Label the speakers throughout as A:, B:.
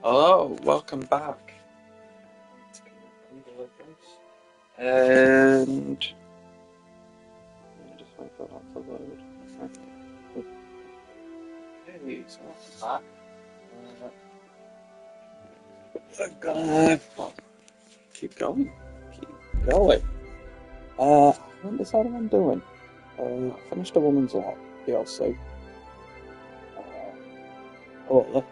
A: Hello, welcome back to Deliverance. And just wait for that to load. Okay, so welcome back. I'm gonna keep going. Keep going. I haven't decided what I'm doing. Finished a woman's lot, DLC. Poorly.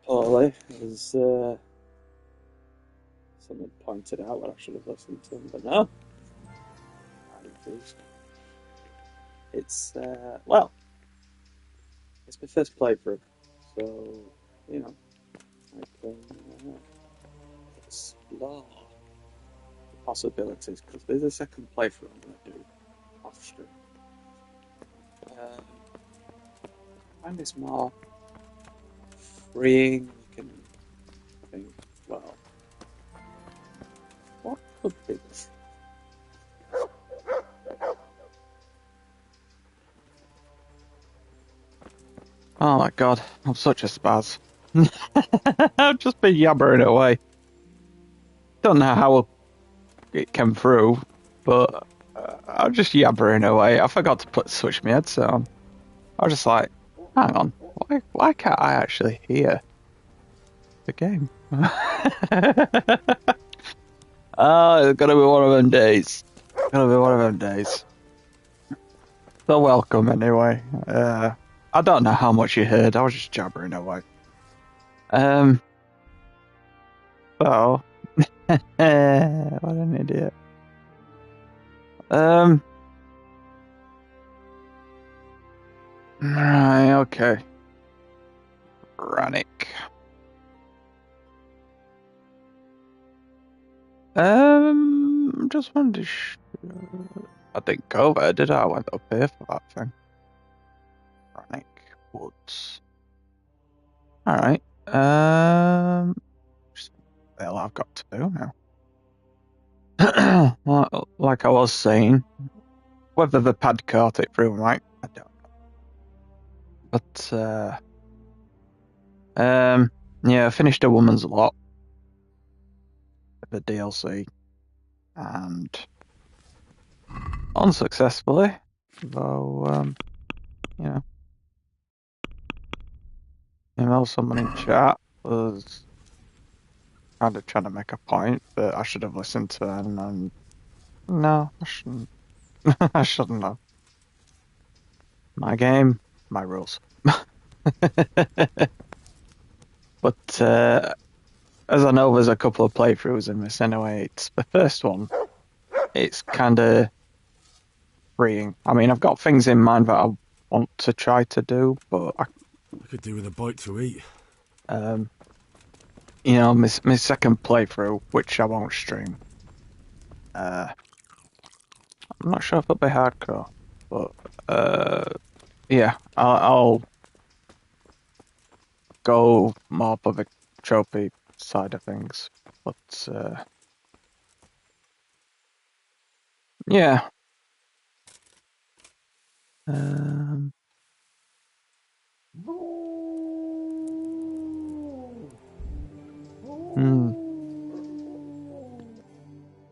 A: Poorly, as someone pointed out that I should have listened to him, but no. I'm pleased. It's, well, it's my first playthrough, so, you know, I can explore the possibilities, because there's a second playthrough I'm going to do off stream. I find this more freeing. You can think, well, what could be this? Oh my god, I'm such a spaz. I've just been yabbering away. Don't know how it came through, but I'm just yabbering away. I forgot to switch my headset on. I was just like, hang on, why can't I actually hear the game? Oh, it's gonna be one of them days. It's gonna be one of them days. So welcome anyway. I don't know how much you heard. I was just jabbering away. So, what an idiot. Right, okay. Ranick. Just wanted to. I didn't go there, did I? I went up here for that thing. Ranick Woods. Alright. Well, I've got to do now. Like I was saying, whether the pad caught it through, right? I don't know. But, yeah, I finished A Woman's Lot, the DLC, and unsuccessfully, though, you know, someone in chat was kind of trying to make a point that I should have listened to them, and no, I shouldn't. I shouldn't have. My game, my rules. But as I know, there's a couple of playthroughs in this anyway. It's the first one. It's kind of freeing. I mean, I've got things in mind that I want to try to do, but
B: I could do with a bite to eat.
A: You know, my second playthrough, which I won't stream. I'm not sure if it'll be hardcore, but yeah, I'll go more for the trophy side of things. But yeah.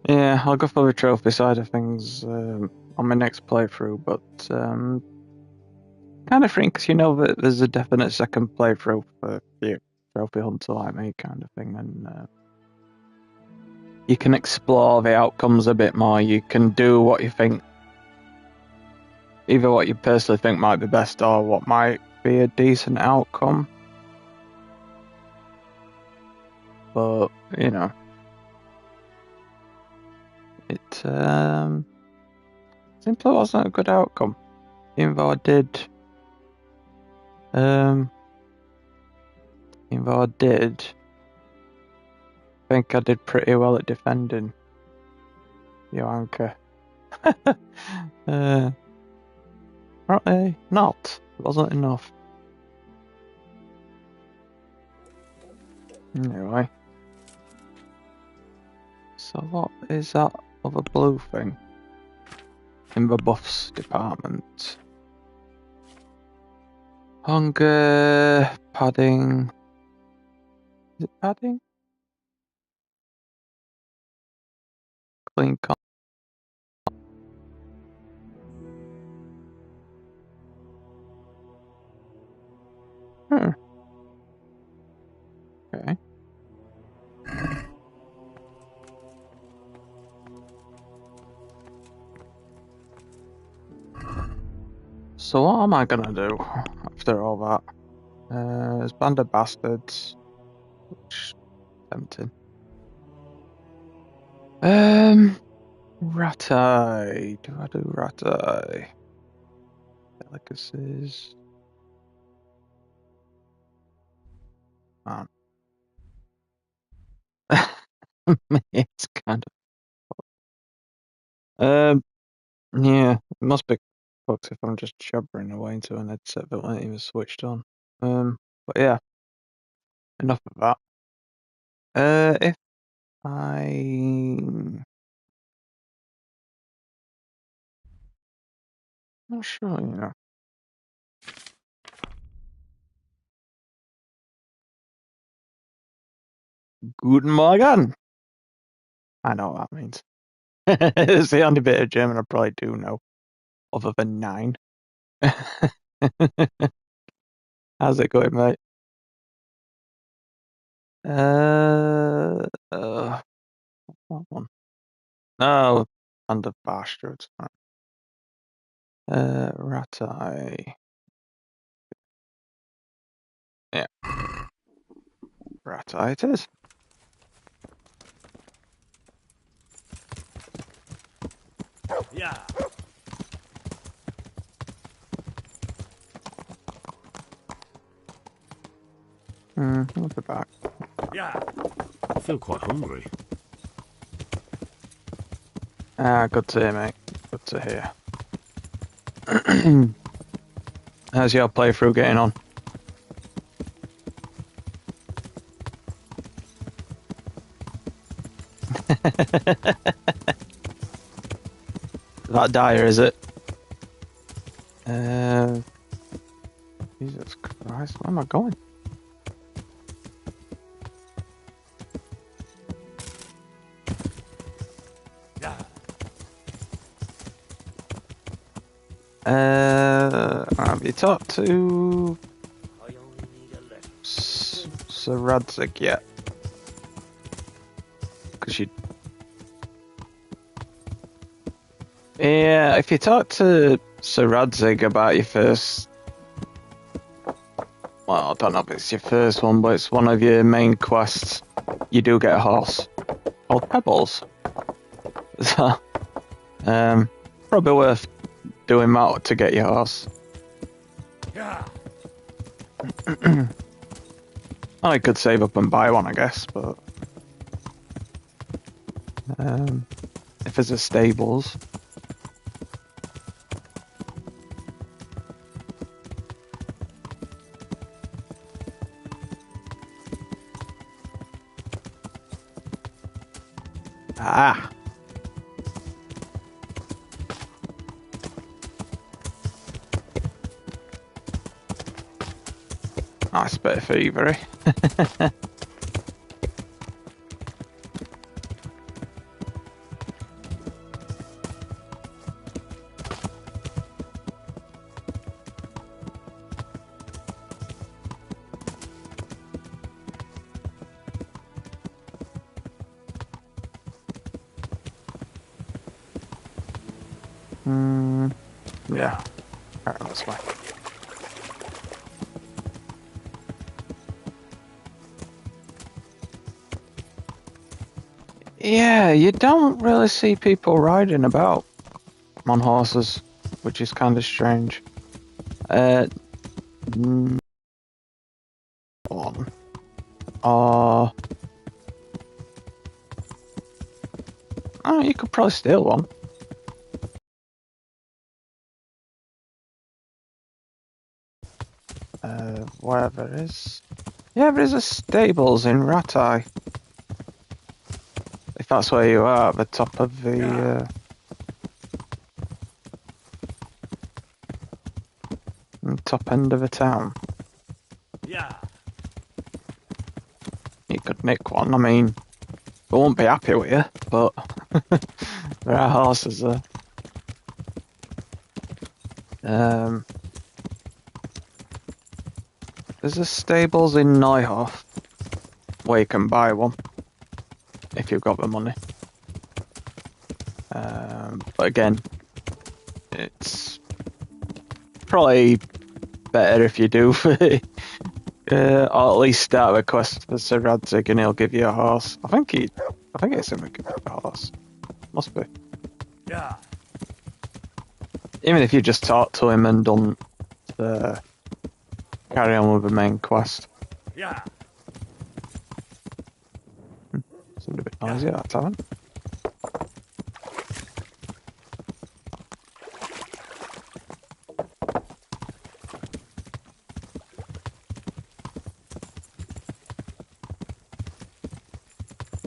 A: Yeah, I'll go for the trophy side of things on my next playthrough, but kind of think, because you know that there's a definite second playthrough for the trophy hunter like me kind of thing, and you can explore the outcomes a bit more. You can do what you think, either what you personally think might be best or what might be a decent outcome. But, you know, it simply wasn't a good outcome, even though I did think I did pretty well at defending Joanka. Apparently not. It wasn't enough. Anyway. So what is that other blue thing? In the buffs department. Hunger, padding. Is it padding? Clean con. Okay. So what am I gonna do after all that? There's Band of Bastards, which tempting. Rat-eye. Do I do rat-eye? Delicacies. Man. It's kind of. Yeah, it must be fucked if I'm just jabbering away into an headset that wasn't even switched on. But yeah, enough of that. If I'm not sure, you know. Guten Morgen. I know what that means. It's the only bit of German I probably do know, other than 9. How's it going, mate? What one? Oh, Under Bastards. Rat-eye. Yeah, rat-eye it is.
B: Yeah.
A: I'll be back.
B: Yeah. I feel quite hungry.
A: Good to hear, mate. Good to hear. How's your playthrough getting on? That dire, is it? Jesus Christ, where am I going?
B: Yeah.
A: Have you talked to
B: I only need a little.
A: Sir Radzig yet? Because you... Yeah, if you talk to Sir Radzig about your first... Well, I don't know if it's your first one, but it's one of your main quests. You do get a horse called Pebbles. So, probably worth doing that to get your horse.
B: Yeah.
A: I could save up and buy one, I guess, but if there's a stables. Ah, nice bit of thievery. Yeah, alright, that's way. Yeah, you don't really see people riding about on horses, which is kind of strange. On. Oh, you could probably steal one. Wherever it is. Yeah, there is a stables in Ratai. If that's where you are, at the top of the... top end of a town.
B: Yeah.
A: You could nick one. I mean, I won't be happy with you, but there are horses there. There's a stables in Neuhof where you can buy one if you've got the money. But again, it's probably better if you do for or at least start a quest for Sir Radzig and he'll give you a horse. I think it's him who gives you a horse. Must be.
B: Yeah.
A: Even if you just talk to him and don't carry on with the main quest.
B: Yeah.
A: Seemed a bit noisy at that time.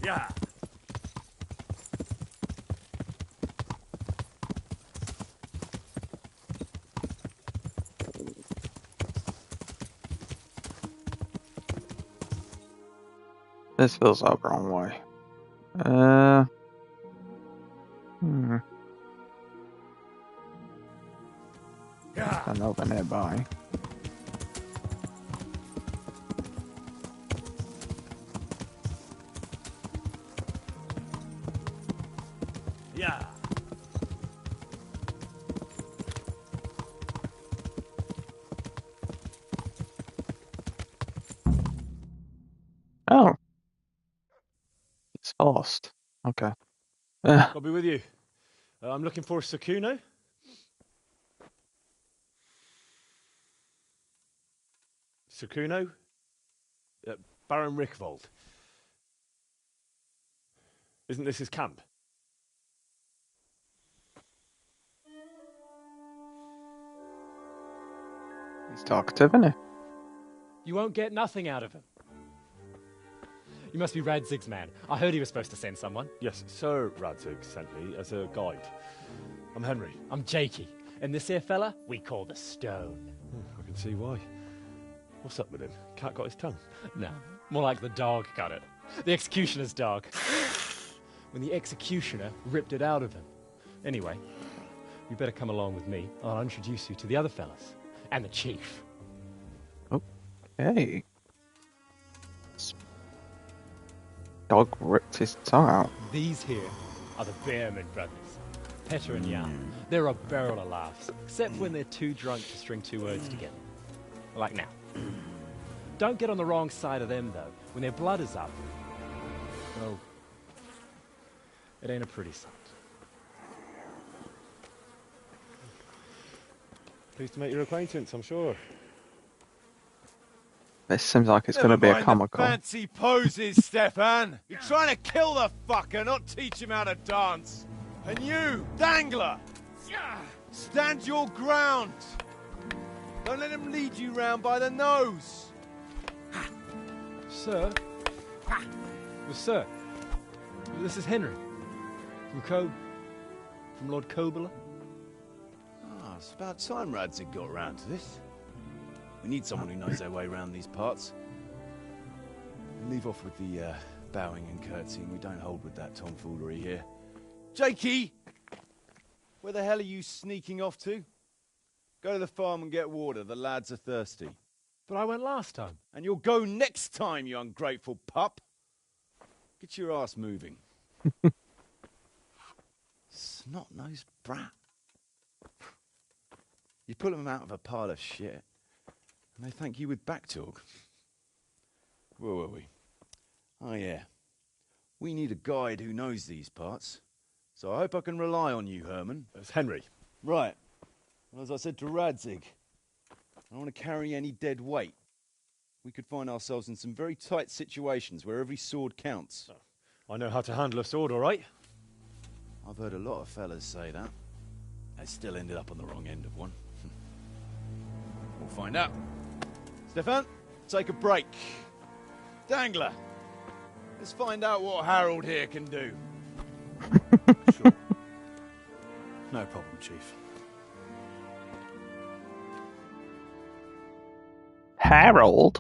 B: Yeah.
A: This feels like the wrong way.
B: Yeah.
A: Stand over nearby.
B: Yeah.
A: Oh. It's forced. Okay.
B: I'll be with you. I'm looking for Sakuno. Sakuno? Baron Rickvold. Isn't this his camp?
A: He's talkative, isn't he?
C: You won't get nothing out of him. You must be Radzig's man. I heard he was supposed to send someone.
B: Yes, Sir Radzig sent me as a guide. I'm Henry.
C: I'm Jakey. And this here fella, we call the Stone.
B: I can see why. What's up with him? Cat got his tongue.
C: No, more like the dog got it. The executioner's dog. When the executioner ripped it out of him. Anyway, you better come along with me. I'll introduce you to the other fellas. And the chief.
A: Okay. This dog ripped his tongue out.
C: These here are the Bearman brothers. Petter and Jan. They're a barrel of laughs. Except when they're too drunk to string two words together. Like now. Don't get on the wrong side of them, though. When their blood is up, well, it ain't a pretty sight.
B: Pleased to make your acquaintance, I'm sure.
A: This seems like it's going to be a comical.
D: Fancy poses, Stefan. You're trying to kill the fucker, not teach him how to dance. And you, Dangler, stand your ground. Don't let him lead you round by the nose.
C: Sir? Well, sir, this is Henry. From Lord Kobler.
D: Ah, it's about time Radzig got around to this. We need someone who knows their way around these parts. Leave off with the bowing and curtsying. We don't hold with that tomfoolery here. Jakey! Where the hell are you sneaking off to? Go to the farm and get water. The lads are thirsty.
C: But I went last time.
D: And you'll go next time, you ungrateful pup. Get your ass moving. Snot-nosed brat. You pull them out of a pile of shit, and they thank you with back talk. Where were we? Oh, yeah. We need a guide who knows these parts. So I hope I can rely on you, Herman.
B: It's Henry.
D: Right. Well, as I said to Radzig, I don't want to carry any dead weight. We could find ourselves in some very tight situations where every sword counts.
B: I know how to handle a sword, all right?
D: I've heard a lot of fellas say that. They still ended up on the wrong end of one. We'll find out. Stefan, take a break. Dangler, let's find out what Harold here can do.
B: Sure. No problem, Chief.
A: Harold.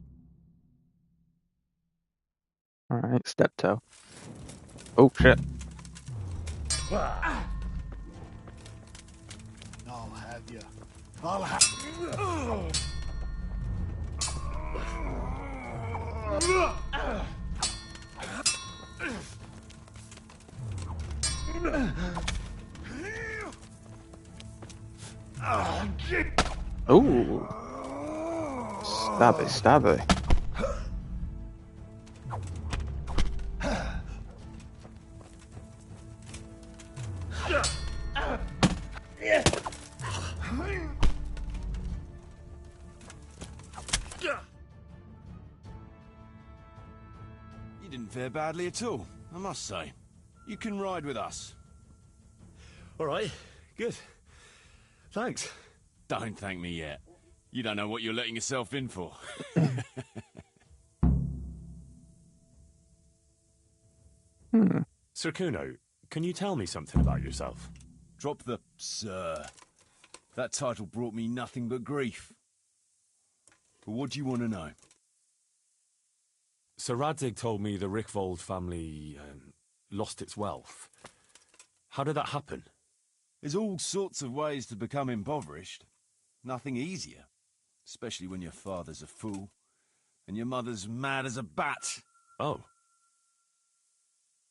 A: All right, step toe. Oh shit!
D: I'll have you. I'll have
A: Ooh, stabby, stabby.
D: You didn't fare badly at all, I must say. You can ride with us.
B: All right, good. Thanks.
D: Don't thank me yet. You don't know what you're letting yourself in for.
B: Sir Kuno, can you tell me something about yourself?
D: Drop the sir. That title brought me nothing but grief. But what do you want to know?
B: Sir Radzig told me the Rickvold family lost its wealth. How did that happen?
D: There's all sorts of ways to become impoverished. Nothing easier. Especially when your father's a fool. And your mother's mad as a bat.
B: Oh.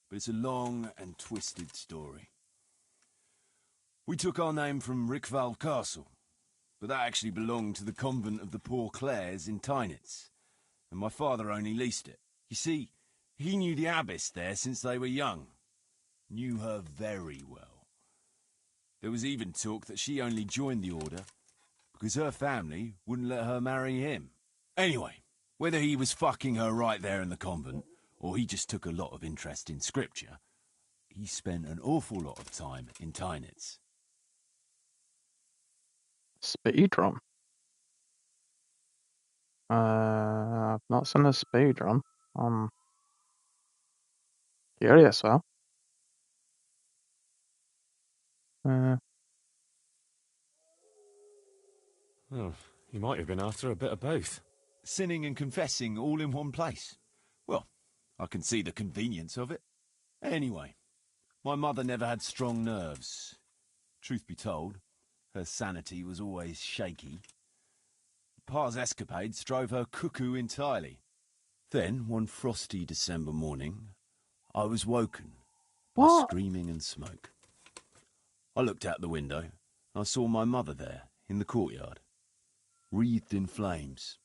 D: But it's a long and twisted story. We took our name from Rickval Castle. But that actually belonged to the convent of the Poor Clares in Tynitz. And my father only leased it. You see, he knew the abbess there since they were young. Knew her very well. There was even talk that she only joined the order because her family wouldn't let her marry him. Anyway, whether he was fucking her right there in the convent, or he just took a lot of interest in scripture, he spent an awful lot of time in Tynitz.
A: Speedrun. I've not seen a speedrun. I'm curious though.
B: Oh, you might have been after a bit of both.
D: Sinning and confessing all in one place. Well, I can see the convenience of it. Anyway, my mother never had strong nerves. Truth be told, her sanity was always shaky. Pa's escapades drove her cuckoo entirely. Then, one frosty December morning, I was woken by
A: What?
D: screaming and smoke. I looked out the window, and I saw my mother there, in the courtyard, wreathed in flames.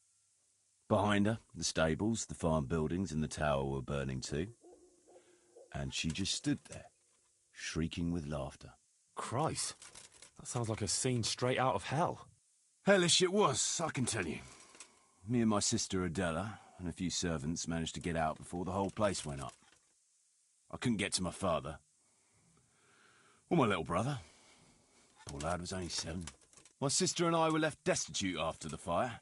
D: Behind her, the stables, the farm buildings, and the tower were burning too. And she just stood there, shrieking with laughter.
B: Christ, that sounds like a scene straight out of hell.
D: Hellish it was, I can tell you. Me and my sister Adela and a few servants managed to get out before the whole place went up. I couldn't get to my father. Or my little brother. Poor lad was only 7. My sister and I were left destitute after the fire.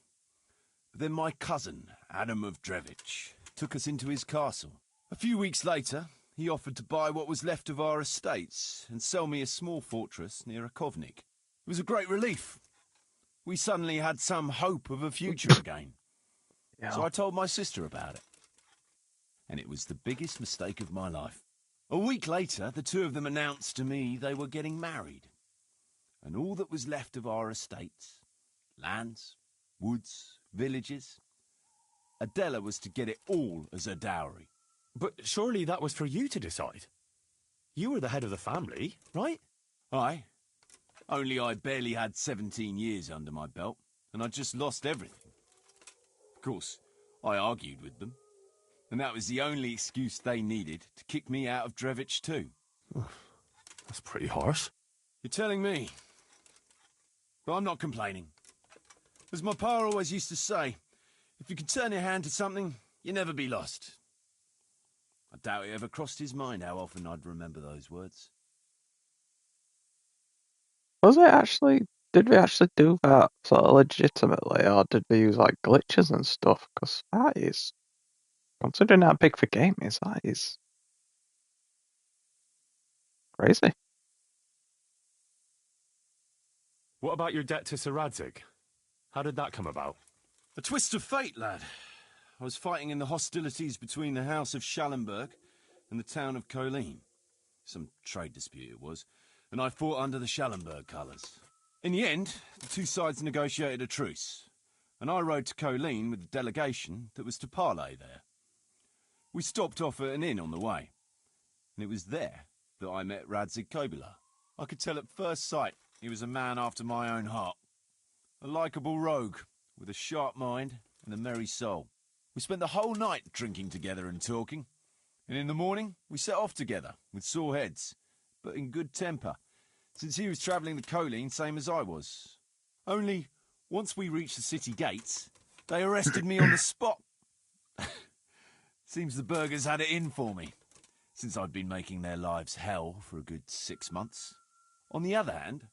D: But then my cousin, Adam of Drevich, took us into his castle. A few weeks later, he offered to buy what was left of our estates and sell me a small fortress near a Kovnik. It was a great relief. We suddenly had some hope of a future again.
A: Yeah.
D: So I told my sister about it. And it was the biggest mistake of my life. A week later, the two of them announced to me they were getting married. And all that was left of our estates, lands, woods, villages, Adela was to get it all as a dowry.
B: But surely that was for you to decide. You were the head of the family, right?
D: Aye. Only I barely had 17 years under my belt, and I'd just lost everything. Of course, I argued with them, and that was the only excuse they needed to kick me out of Drevich too.
B: That's pretty harsh.
D: You're telling me. But I'm not complaining. As my pa always used to say, if you can turn your hand to something, you'll never be lost. I doubt it ever crossed his mind how often I'd remember those words.
A: Was it actually? Did we actually do that sort of legitimately, or did we use like glitches and stuff? Because that is, considering how big the game is, that is crazy.
B: What about your debt to Sir Radzig? How did that come about?
D: A twist of fate, lad. I was fighting in the hostilities between the House of Schallenberg and the town of Colleen. Some trade dispute it was, and I fought under the Schallenberg colours. In the end, the two sides negotiated a truce, and I rode to Colleen with the delegation that was to parley there. We stopped off at an inn on the way, and it was there that I met Radzig Kobyla. I could tell at first sight he was a man after my own heart. A likeable rogue, with a sharp mind and a merry soul. We spent the whole night drinking together and talking, and in the morning we set off together, with sore heads, but in good temper, since he was travelling the Colleen same as I was. Only, once we reached the city gates, they arrested me on the spot. Seems the burghers had it in for me, since I'd been making their lives hell for a good 6 months. On the other hand,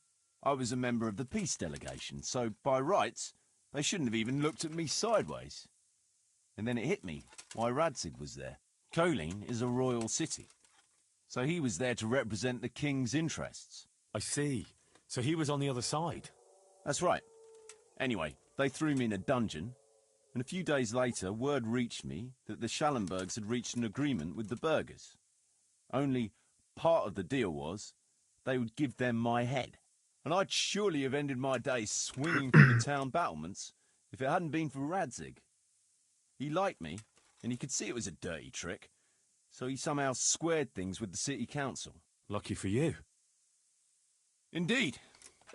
D: I was a member of the peace delegation, so by rights, they shouldn't have even looked at me sideways. And then it hit me why Radzig was there. Colleen is a royal city, so he was there to represent the king's interests.
B: I see. So he was on the other side.
D: That's right. Anyway, they threw me in a dungeon, and a few days later word reached me that the Schallenbergs had reached an agreement with the burghers. Only part of the deal was they would give them my head. And I'd surely have ended my days swinging from the town battlements if it hadn't been for Radzig. He liked me, and he could see it was a dirty trick, so he somehow squared things with the city council.
B: Lucky for you.
D: Indeed.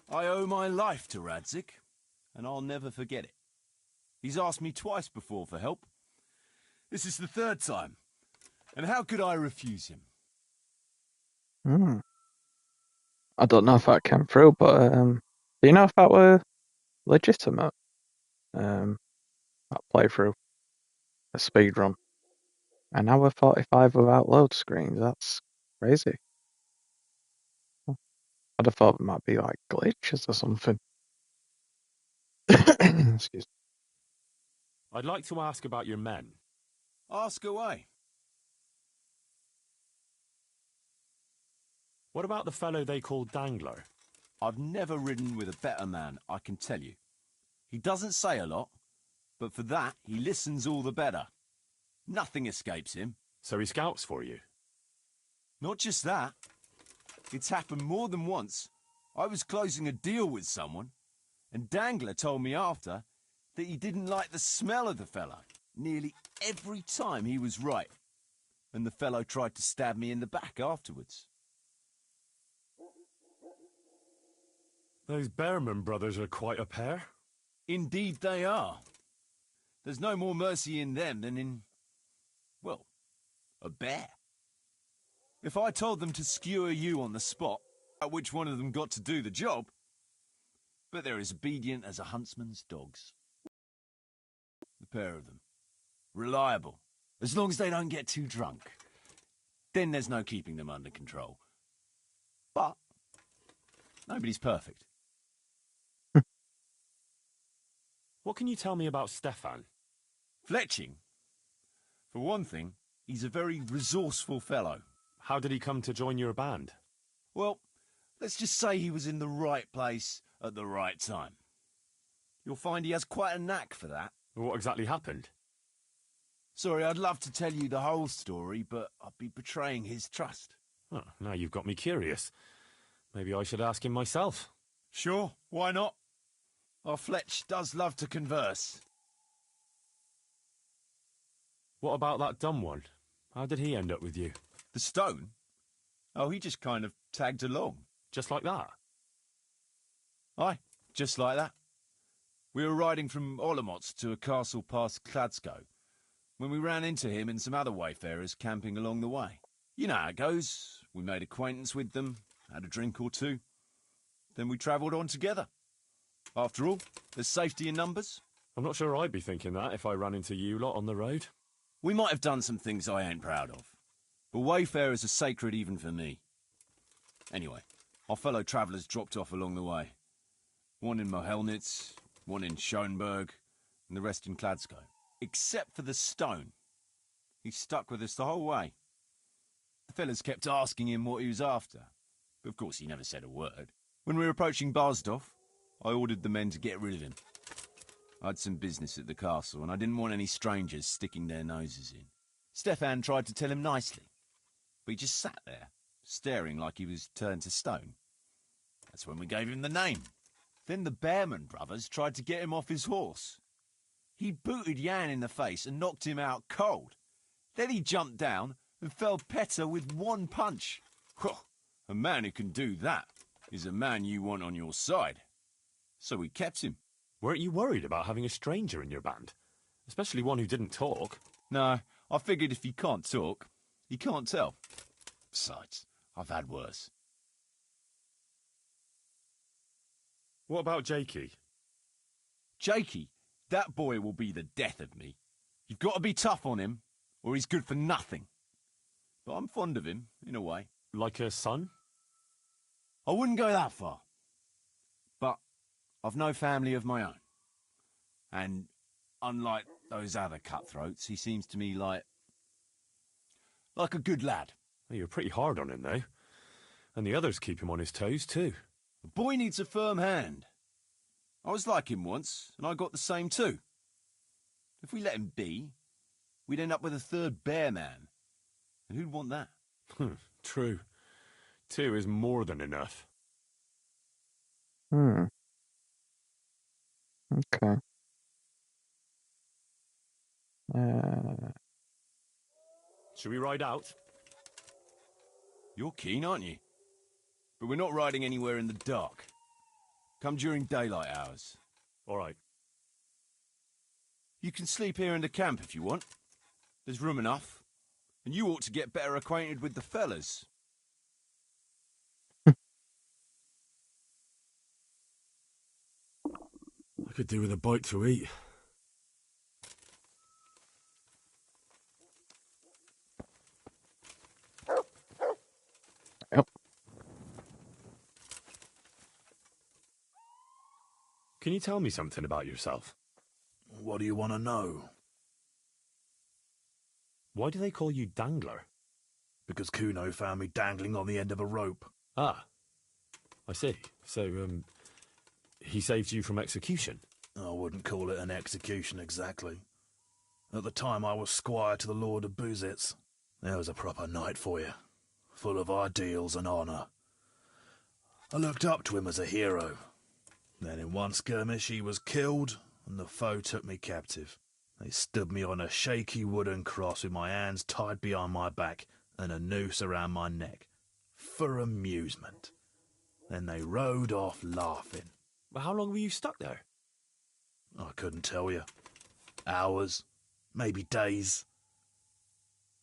D: I owe my life to Radzig, and I'll never forget it. He's asked me twice before for help. This is the third time, and how could I refuse him?
A: I don't know if that came through, but do you know if that were legitimate? That playthrough, a speed run, an hour 45 without load screens. That's crazy. I'd have thought it might be like glitches or something. Excuse me.
B: I'd like to ask about your men.
D: Ask away.
B: What about the fellow they call Dangler?
D: I've never ridden with a better man, I can tell you. He doesn't say a lot, but for that, he listens all the better. Nothing escapes him.
B: So he scouts for you?
D: Not just that. It's happened more than once. I was closing a deal with someone, and Dangler told me after that he didn't like the smell of the fellow nearly every time he was right, and the fellow tried to stab me in the back afterwards.
B: Those Behrman brothers are quite a pair.
D: Indeed they are. There's no more mercy in them than in, well, a bear. If I told them to skewer you on the spot, at which one of them got to do the job, but they're as obedient as a huntsman's dogs. The pair of them. Reliable. As long as they don't get too drunk. Then there's no keeping them under control. But nobody's perfect.
B: What can you tell me about Stefan?
D: Fletching. For one thing, he's a very resourceful fellow.
B: How did he come to join your band?
D: Well, let's just say he was in the right place at the right time. You'll find he has quite a knack for that.
B: What exactly happened?
D: Sorry, I'd love to tell you the whole story, but I'd be betraying his trust.
B: Oh, now you've got me curious. Maybe I should ask him myself.
D: Sure, why not? Our Fletch does love to converse.
B: What about that dumb one? How did he end up with you?
D: The stone? Oh, he just kind of tagged along.
B: Just like that?
D: Aye, just like that. We were riding from Olomouc to a castle past Kladsko, when we ran into him and some other wayfarers camping along the way. You know how it goes. We made acquaintance with them, had a drink or two. Then we travelled on together. After all, there's safety in numbers.
B: I'm not sure I'd be thinking that if I ran into you lot on the road.
D: We might have done some things I ain't proud of, but wayfarers are sacred even for me. Anyway, our fellow travellers dropped off along the way. One in Mohelnitz, one in Schoenberg, and the rest in Kladsko. Except for the stone. He stuck with us the whole way. The fellas kept asking him what he was after, but of course he never said a word. When we were approaching Barsdorf, I ordered the men to get rid of him. I'd some business at the castle, and I didn't want any strangers sticking their noses in. Stefan tried to tell him nicely, but he just sat there, staring like he was turned to stone. That's when we gave him the name. Then the Bearman brothers tried to get him off his horse. He booted Jan in the face and knocked him out cold. Then he jumped down and felled Petter with one punch. A man who can do that is a man you want on your side. So we kept him.
B: Weren't you worried about having a stranger in your band? Especially one who didn't talk?
D: No, I figured if he can't talk, he can't tell. Besides, I've had worse.
B: What about Jakey?
D: Jakey, that boy will be the death of me. You've got to be tough on him, or he's good for nothing. But I'm fond of him, in a way.
B: Like a son?
D: I wouldn't go that far. But I've no family of my own. And unlike those other cutthroats, he seems to me like a good lad.
B: Well, you're pretty hard on him, though. And the others keep him on his toes, too.
D: The boy needs a firm hand. I was like him once, and I got the same too. If we let him be, we'd end up with a third bear man. And who'd want that?
B: True. 2 is more than enough.
A: Okay.
B: Should we ride out?
D: You're keen, aren't you? But we're not riding anywhere in the dark. Come during daylight hours.
B: All right.
D: You can sleep here in the camp if you want. There's room enough. And you ought to get better acquainted with the fellas.
B: I could do with a bite to eat.
A: Yep.
B: Can you tell me something about yourself?
E: What do you want to know?
B: Why do they call you Dangler?
E: Because Kuno found me dangling on the end of a rope.
B: Ah, I see. So, he saved you from execution?
E: I wouldn't call it an execution exactly. At the time I was squire to the Lord of Buzitz. There was a proper knight for you, full of ideals and honour. I looked up to him as a hero. Then in one skirmish he was killed, and the foe took me captive. They stood me on a shaky wooden cross with my hands tied behind my back and a noose around my neck, for amusement. Then they rode off laughing.
B: But how long were you stuck there?
E: I couldn't tell you. Hours, maybe days.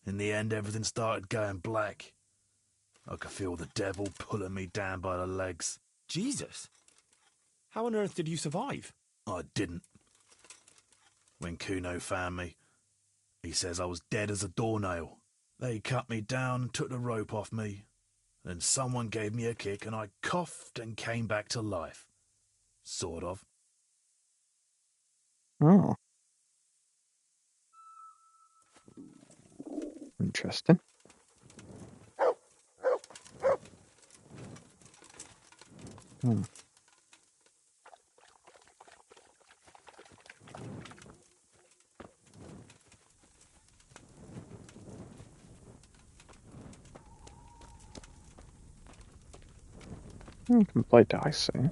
E: In the end, everything started going black. I could feel the devil pulling me down by the legs.
B: Jesus! How on earth did you survive?
E: I didn't. When Kuno found me, he says I was dead as a doornail. They cut me down and took the rope off me. Then someone gave me a kick and I coughed and came back to life. Sort of.
A: Oh. Interesting. Hmm. You can play dice, eh?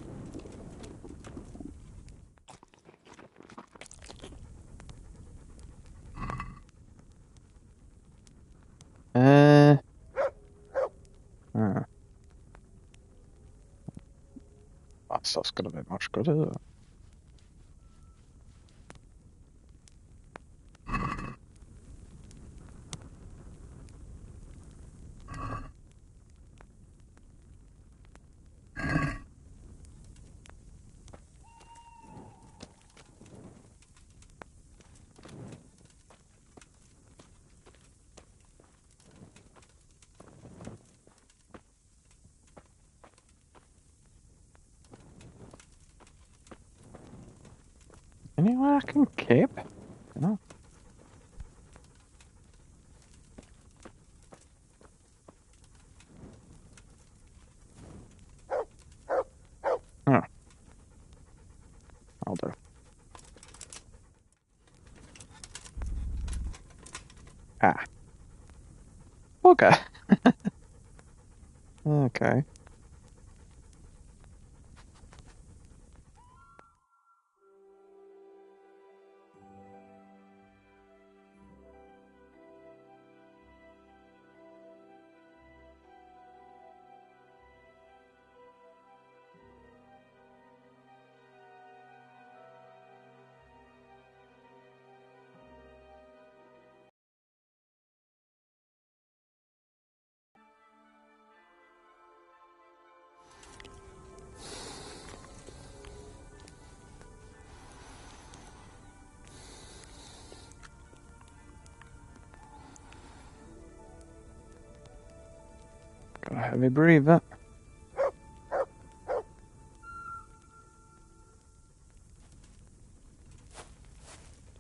A: That's gonna be much good, isn't it? Anywhere I can keep? No. Oh. I'll do. Ah. Okay. Okay. Got a heavy breather.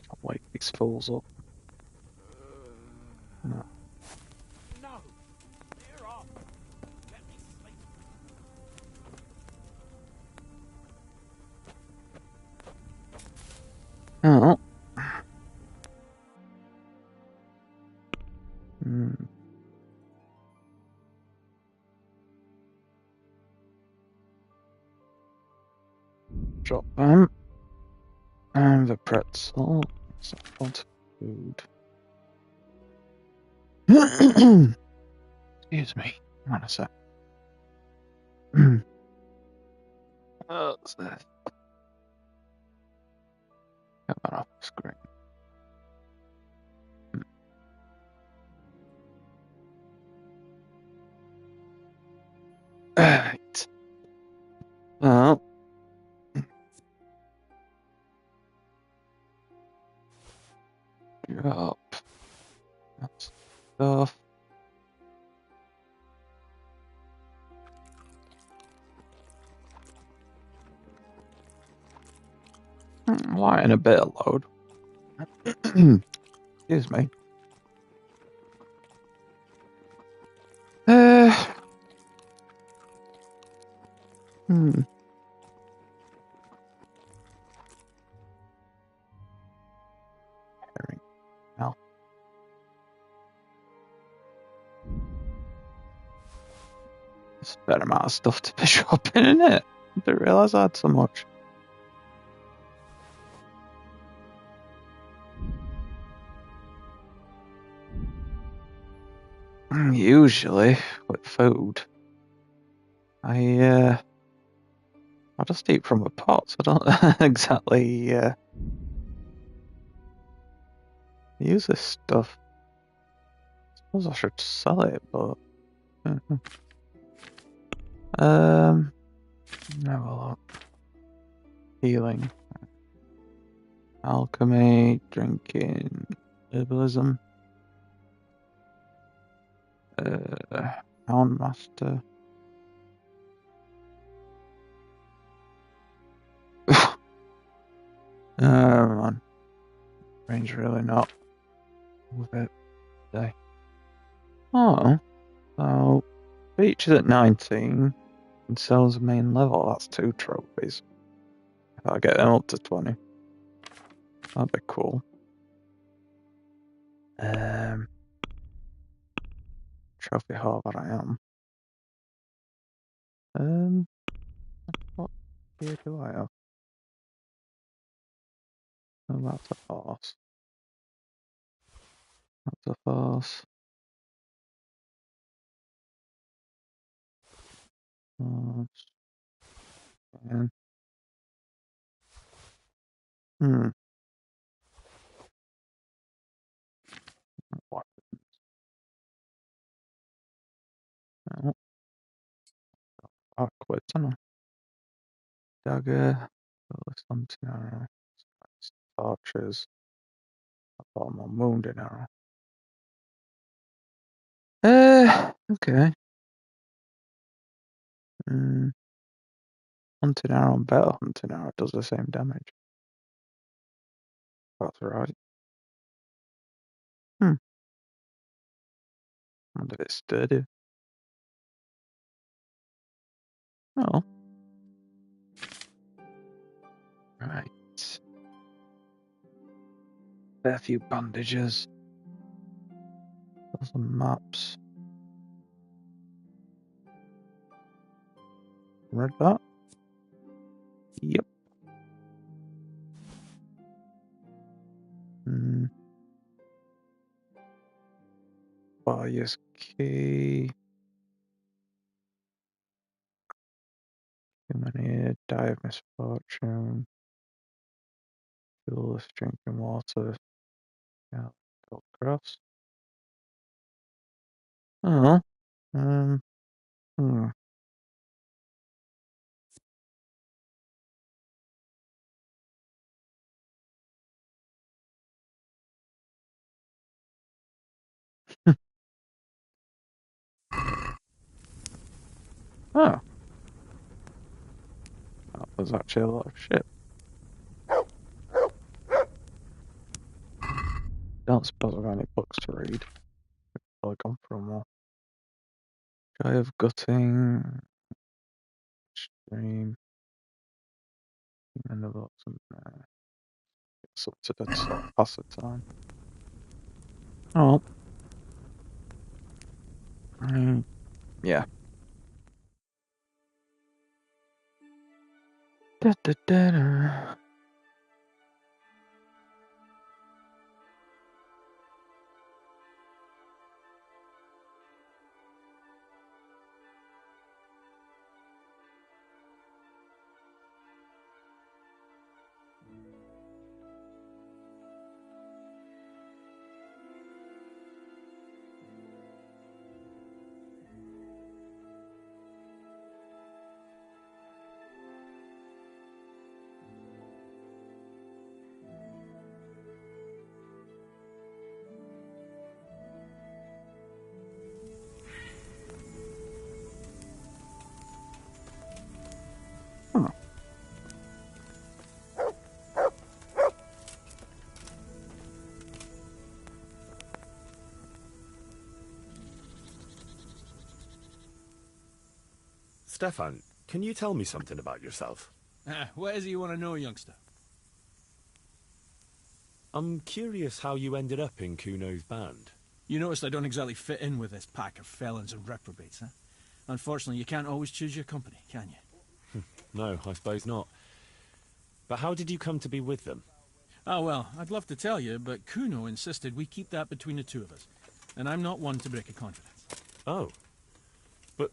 A: I'll wake these fools up. No.
C: No! You're off! Let me sleep!
A: Oh. Hmm. Drop them. And the pretzel. It's a lot of food. Excuse me. Hang on a sec. What's this? Get that off the screen. Right. Well. Drop. That's stuff. Lighten a bit of load. Excuse me. Hmm. Herring. Now. It's a better amount of stuff to be shopping, isn't it? I didn't realise I had so much. Usually, with food, I just eat from a pot, so I don't exactly use this stuff. I suppose I should sell it, but have a look. Healing, alchemy, drinking, herbalism, hound master. Man, range really not with it today. Oh, so beach is at 19 and sells main level. That's 2 trophies. If I get them up to 20, that'd be cool. Trophy harbor I am. What gear do I have? Oh, that's a horse. That's a horse. Horse. And, hmm. What? Oh, I quit, don't I? Dagger. Something arrow. Torches. I thought I'm on wounded arrow. Okay. Hunting arrow and better hunting arrow does the same damage. That's right. I wonder if it's sturdy. Oh. Right. Fair few bandages. Some maps. Read that? Yep. Buyer's key. Human aid, die of misfortune. Fuelless drinking water. Yeah, go across. I don't know. Hmm. Oh. Oh, there's actually a lot of shit. Don't suppose I've got any books to read. I've probably gone for more. Guy of gutting. Stream. And the books and it's up to the pass the time. Oh. Yeah. Da, da, da, da. Hmm.
B: Stefan, can you tell me something about yourself?
F: What is it you want to know, youngster?
B: I'm curious how you ended up in Kuno's band.
F: You noticed I don't exactly fit in with this pack of felons and reprobates, huh? Unfortunately, you can't always choose your company, can you?
B: No, I suppose not. But how did you come to be with them?
F: Oh, well, I'd love to tell you, but Kuno insisted we keep that between the two of us. And I'm not one to break a confidence.
B: Oh. But,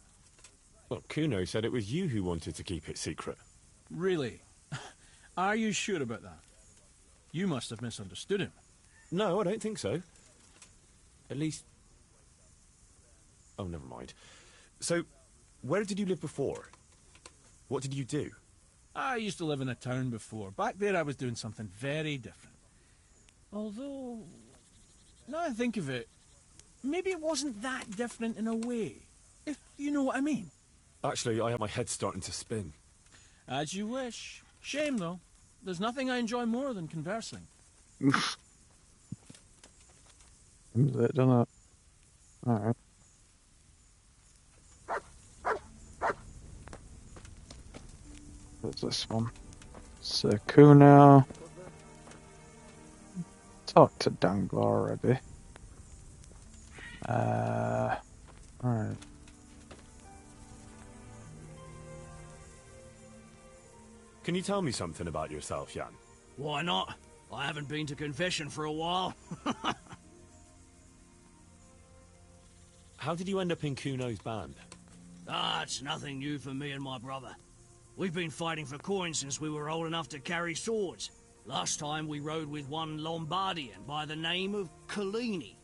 B: well, Kuno said it was you who wanted to keep it secret.
F: Really? Are you sure about that? You must have misunderstood him.
B: No, I don't think so. At least... Oh, never mind. So, where did you live before? What did you do?
F: I used to live in a town before. Back there I was doing something very different. Although, now I think of it, maybe it wasn't that different in a way. If you know what I mean.
B: Actually, I have my head starting to spin.
F: As you wish. Shame, though. There's nothing I enjoy more than conversing.
A: Seems it, doesn't it? Alright. There's this one. Kuno. Talked to Danglar already. Alright.
B: Can you tell me something about yourself, Jan?
G: Why not? I haven't been to confession for a while.
B: How did you end up in Kuno's band?
G: It's nothing new for me and my brother. We've been fighting for coins since we were old enough to carry swords. Last time we rode with one Lombardian by the name of Collini.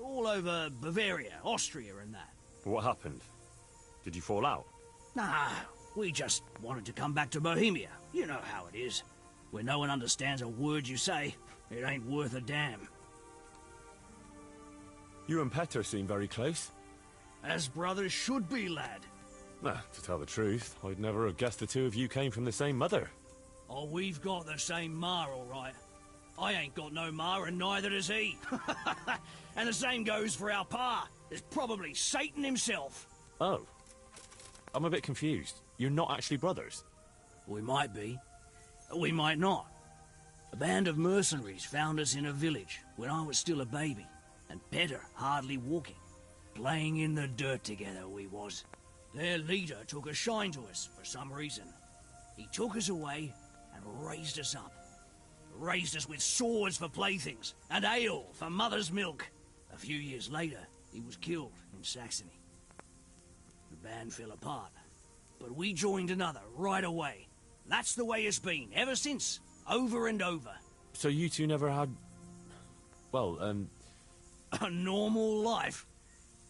G: All over Bavaria, Austria and that.
B: What happened? Did you fall out?
G: Nah, we just wanted to come back to Bohemia. You know how it is. Where no one understands a word you say, it ain't worth a damn.
B: You and Petr seem very close.
G: As brothers should be, lad.
B: To tell the truth, I'd never have guessed the two of you came from the same mother.
G: Oh, we've got the same ma, all right. I ain't got no ma, and neither does he. And the same goes for our pa. It's probably Satan himself.
B: Oh. I'm a bit confused. You're not actually brothers?
G: We might be. We might not. A band of mercenaries found us in a village when I was still a baby. and better hardly walking. Playing in the dirt together we was. Their leader took a shine to us for some reason. He took us away and raised us up. Raised us with swords for playthings and ale for mother's milk. A few years later, he was killed in Saxony. The band fell apart, but we joined another right away. That's the way it's been ever since, over and over.
B: So you two never had... well,
G: A normal life.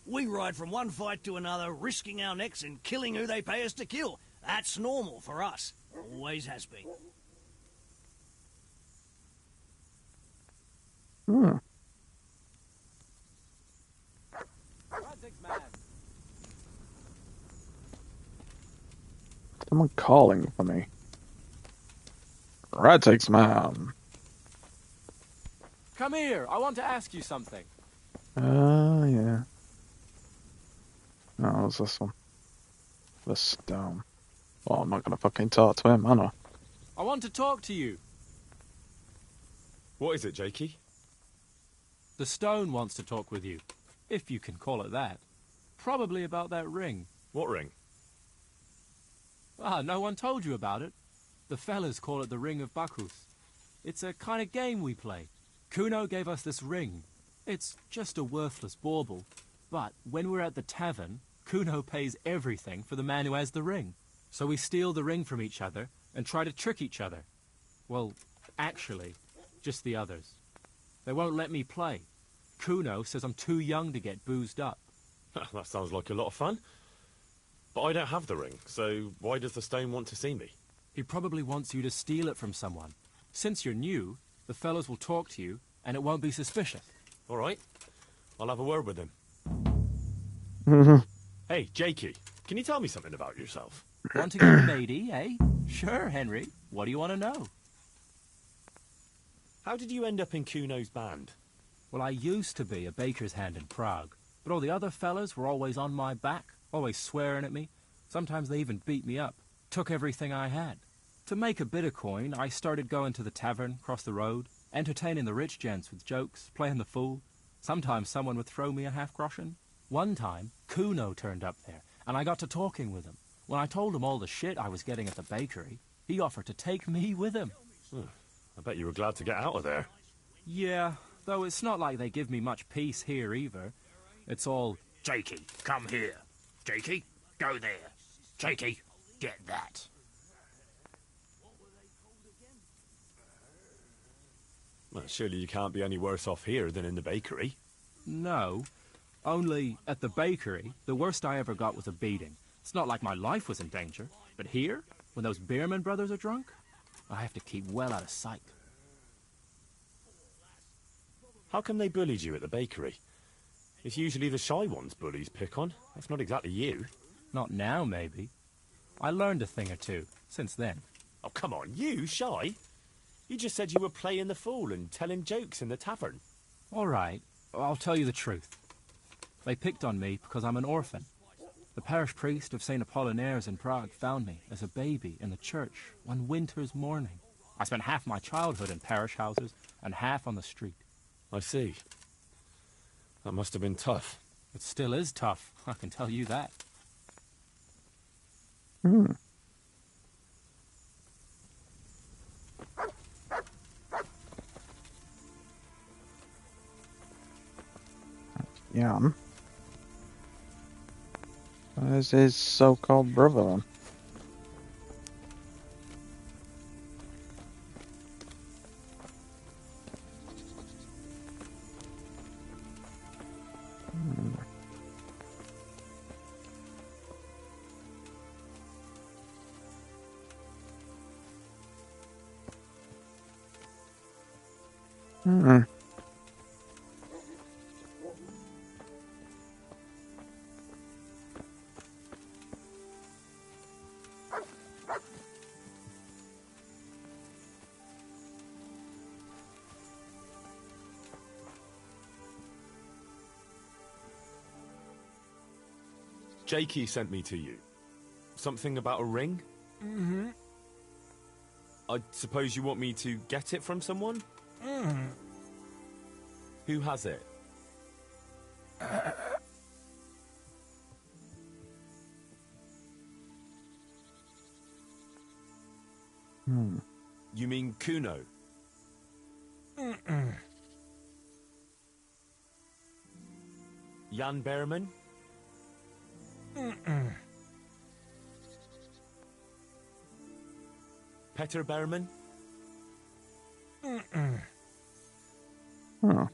G: We ride from one fight to another, risking our necks and killing who they pay us to kill. That's normal for us. Always has been.
A: Hmm. Someone calling for me. Radix man.
C: Come here, I want to ask you something.
A: Yeah. No, what's this one? The stone. Well, I'm not gonna fucking talk to him, am I?
C: I want to talk to you.
B: what is it, Jakey?
C: The stone wants to talk with you, if you can call it that. Probably about that ring.
B: What ring?
C: Ah, no one told you about it. The fellas call it the Ring of Bacchus. It's a kind of game we play. Kuno gave us this ring. It's just a worthless bauble. But when we're at the tavern, Kuno pays everything for the man who has the ring. So we steal the ring from each other and try to trick each other. Well, actually, just the others. They won't let me play. Kuno says I'm too young to get boozed up.
B: That sounds like a lot of fun. But I don't have the ring, so why does the stone want to see me?
C: He probably wants you to steal it from someone. Since you're new, the fellows will talk to you, and it won't be suspicious.
B: All right, I'll have a word with him. Hey, Jakey, can you tell me something about yourself?
C: Want to get a matey, eh? Sure, Henry. What do you want to know?
B: How did you end up in Kuno's band?
C: Well, I used to be a baker's hand in Prague, but all the other fellas were always on my back, always swearing at me. Sometimes they even beat me up, took everything I had. To make a bit of coin, I started going to the tavern across the road, entertaining the rich gents with jokes, playing the fool. Sometimes someone would throw me a half-groschen. One time, Kuno turned up there, and I got to talking with him. When I told him all the shit I was getting at the bakery, he offered to take me with him.
B: I bet you were glad to get out of there.
C: Yeah, though it's not like they give me much peace here either. It's all,
G: Jakey, come here. Jakey, go there. Jakey, get that.
B: Well, surely you can't be any worse off here than in the bakery.
C: no. Only, at the bakery, the worst I ever got was a beating. It's not like my life was in danger. But here, when those Beerman brothers are drunk, I have to keep well out of sight.
B: How come they bullied you at the bakery? It's usually the shy ones bullies pick on. That's not exactly you.
C: Not now, maybe. I learned a thing or two since then.
B: Oh, come on, you shy? You just said you were playing the fool and telling jokes in the tavern.
C: All right, I'll tell you the truth. They picked on me because I'm an orphan. The parish priest of St. Apollinaire's in Prague found me as a baby in the church one winter's morning. I spent half my childhood in parish houses and half on the street.
B: I see. That must have been tough.
C: It still is tough, I can tell you that.
A: Jan. Where's his so-called brother then?
B: Jakey sent me to you. Something about a ring?
F: Mm-hmm.
B: I suppose you want me to get it from someone?
F: Mm-hmm.
B: Who has it? You mean Kuno? Jan Berman? Peter Berman?
A: Huh.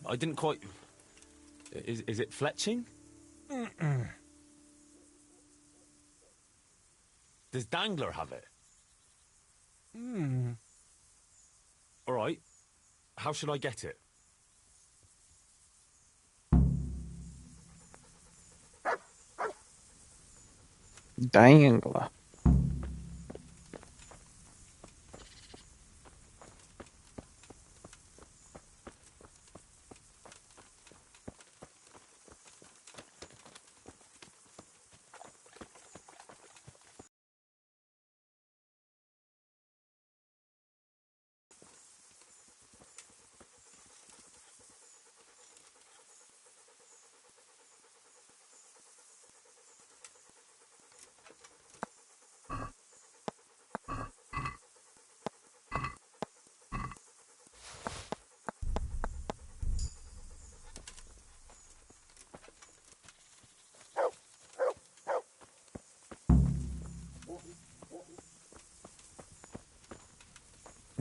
B: I didn't quite... Is it Fletching? Does Dangler have it? All right. How should I get it?
A: Dangler.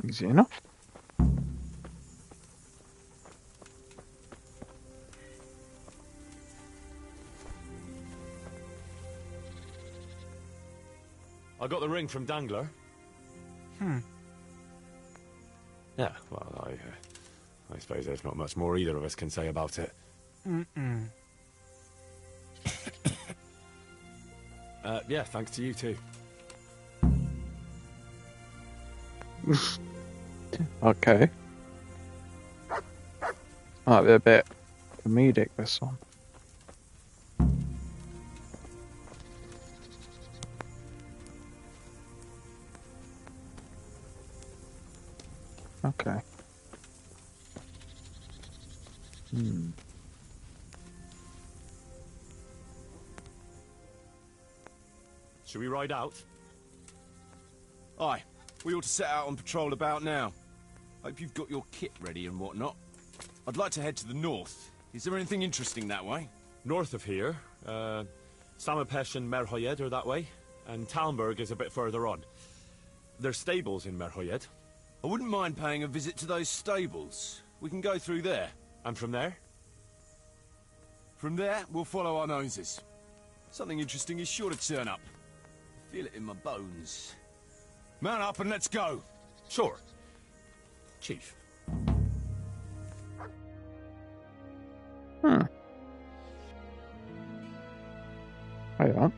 A: Easy enough.
B: I got the ring from Dangler. Yeah, well, I suppose there's not much more either of us can say about it. Yeah, thanks to you too.
A: Okay. Might be a bit comedic, this one. Okay.
B: Should we ride out?
D: Aye, we ought to set out on patrol about now. Hope you've got your kit ready and whatnot. I'd like to head to the north. Is there anything interesting that way?
B: North of here, Samapesh and Merhoyed are that way, and Talmberg is a bit further on. There's stables in Merhoyed.
D: I wouldn't mind paying a visit to those stables. We can go through there.
B: And from there?
D: From there, we'll follow our noses. Something interesting is sure to turn up. Feel it in my bones. Mount up and let's go.
B: Sure. Chief.
A: Hang on.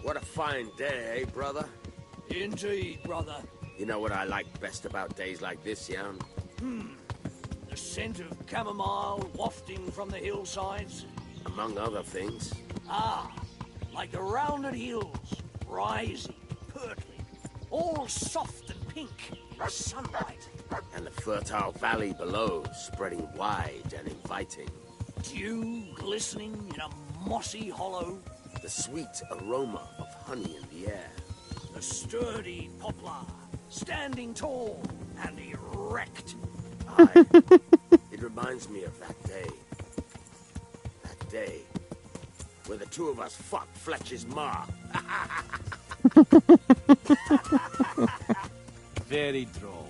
H: What a fine day, eh, brother?
G: Indeed, brother.
H: You know what I like best about days like this, Jan?
G: The scent of chamomile wafting from the hillsides.
H: Among other things.
G: Ah, like the rounded hills, rising, purtling, all soft and pink in the sunlight.
H: And the fertile valley below, spreading wide and inviting.
G: Dew glistening in a mossy hollow.
H: The sweet aroma of honey in the air.
G: The sturdy poplar, standing tall and erect.
H: Aye, it reminds me of that day. That day where the two of us fought Fletcher's ma.
D: Very droll.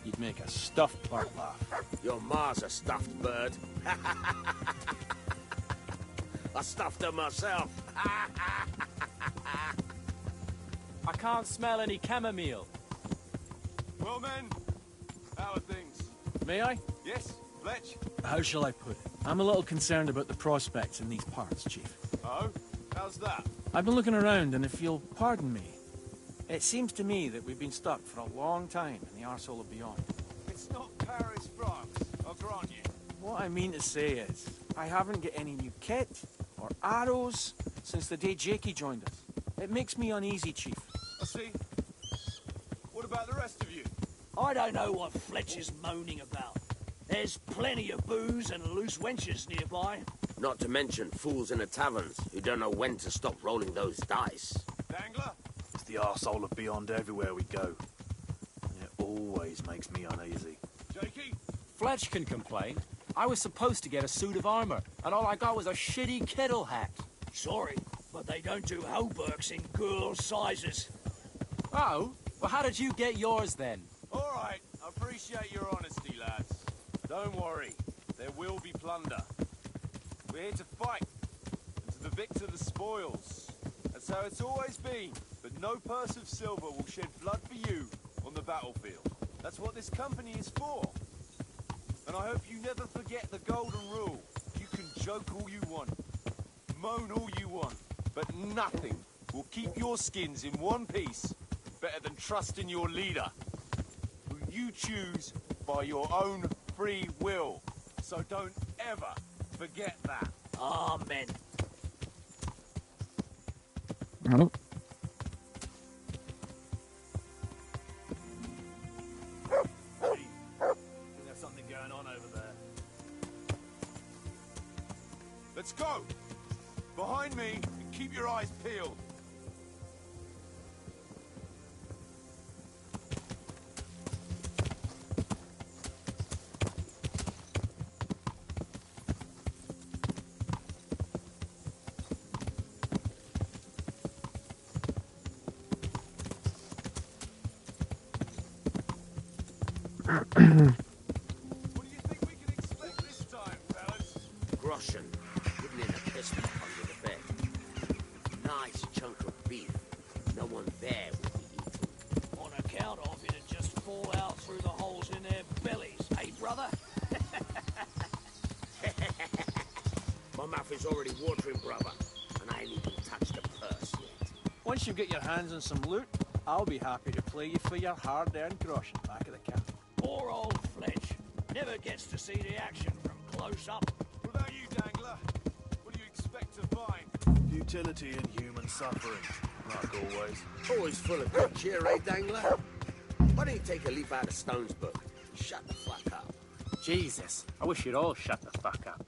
D: You'd
F: make a stuffed bird laugh.
H: Your ma's a stuffed bird. I stuffed her myself.
C: I can't smell any chamomile.
D: Well, men, how are things?
F: May I?
D: Yes, Fletch?
F: How shall I put it? I'm a little concerned about the prospects in these parts, Chief.
D: Oh? How's that?
F: I've been looking around, and if you'll pardon me, it seems to me that we've been stuck for a long time in the arsehole of beyond.
D: It's not Paris, France, I'll grant you.
F: What I mean to say is, I haven't got any new kit or arrows since the day Jakey joined us. It makes me uneasy, Chief.
D: I see. What about the rest of you?
G: I don't know what Fletch is moaning about. There's plenty of booze and loose wenches nearby.
H: Not to mention fools in the taverns who don't know when to stop rolling those dice.
D: Dangler?
E: It's the arsehole of beyond everywhere we go. And it always makes me uneasy.
D: Jakey?
C: Fletch can complain. I was supposed to get a suit of armor, and all I got was a shitty kettle hat.
G: Sorry, but they don't do hauberks in girl sizes.
C: Oh? Well, how did you get yours then?
D: All right, I appreciate your honesty, lads. Don't worry, there will be plunder. We're here to fight, and to the victor the spoils. That's how it's always been, but no purse of silver will shed blood for you on the battlefield. That's what this company is for. And I hope you never forget the golden rule. You can joke all you want, moan all you want, but nothing will keep your skins in one piece better than trusting your leader, who you choose by your own free will. So don't ever forget that.
G: Amen.
A: Oh,
D: Hey, there's something going on over there. Let's go! Behind me, and keep your eyes peeled. What do you think we can expect this time, fellas?
H: Groschen, hidden in a piss pot under the bed. Nice chunk of beef. No one there will be eating.
G: On account of it'd just fall out through the holes in their bellies, eh, brother?
H: My mouth is already watering, brother, and I ain't even touched the purse yet.
F: Once you get your hands on some loot, I'll be happy to play you for your hard-earned groschen back of the camp.
G: Poor old Fletch. Never gets to see the action from close up.
D: What about you, Dangler? What do you expect to find?
E: Futility and human suffering, like always.
H: Always full of good cheer, eh, Dangler? Why don't you take a leaf out of Stone's book and shut the fuck up?
C: Jesus, I wish you'd all shut the fuck up.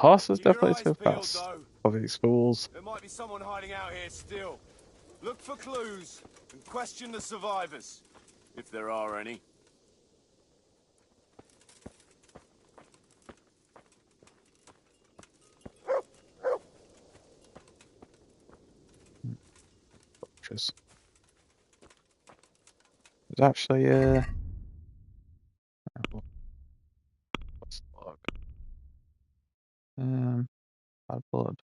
A: horse is
D: Keep your
A: definitely
D: eyes
A: too
D: peeled,
A: fast
D: though.
A: for these fools.
D: There might be someone hiding out here still. Look for clues and question the survivors, if there are any.
A: There's actually what's the log? Bad blood.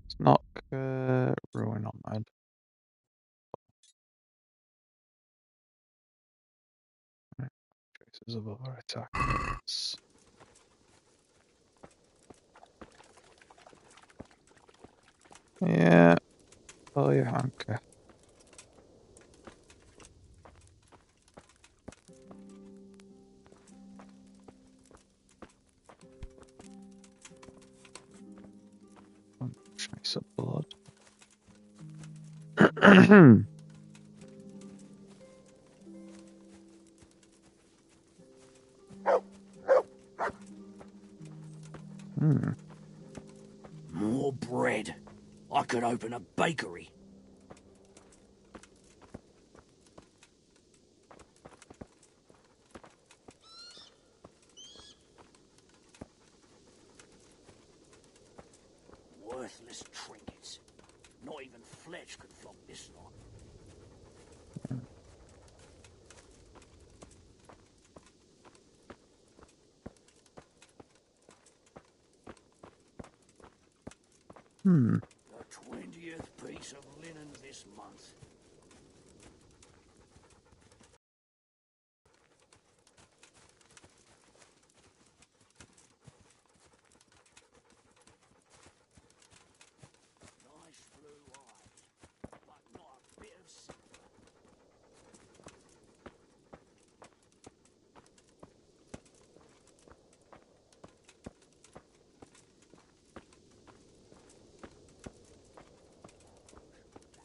A: It's not ruin on mine. Traces of other attackers. Yeah, pull your hanker. Trace of blood.
G: More bread. I could open a bakery. fletch could flop this lot.
A: Hmm.
G: The 20th piece of linen this month. Nice blue eyes, but not a bit of silver.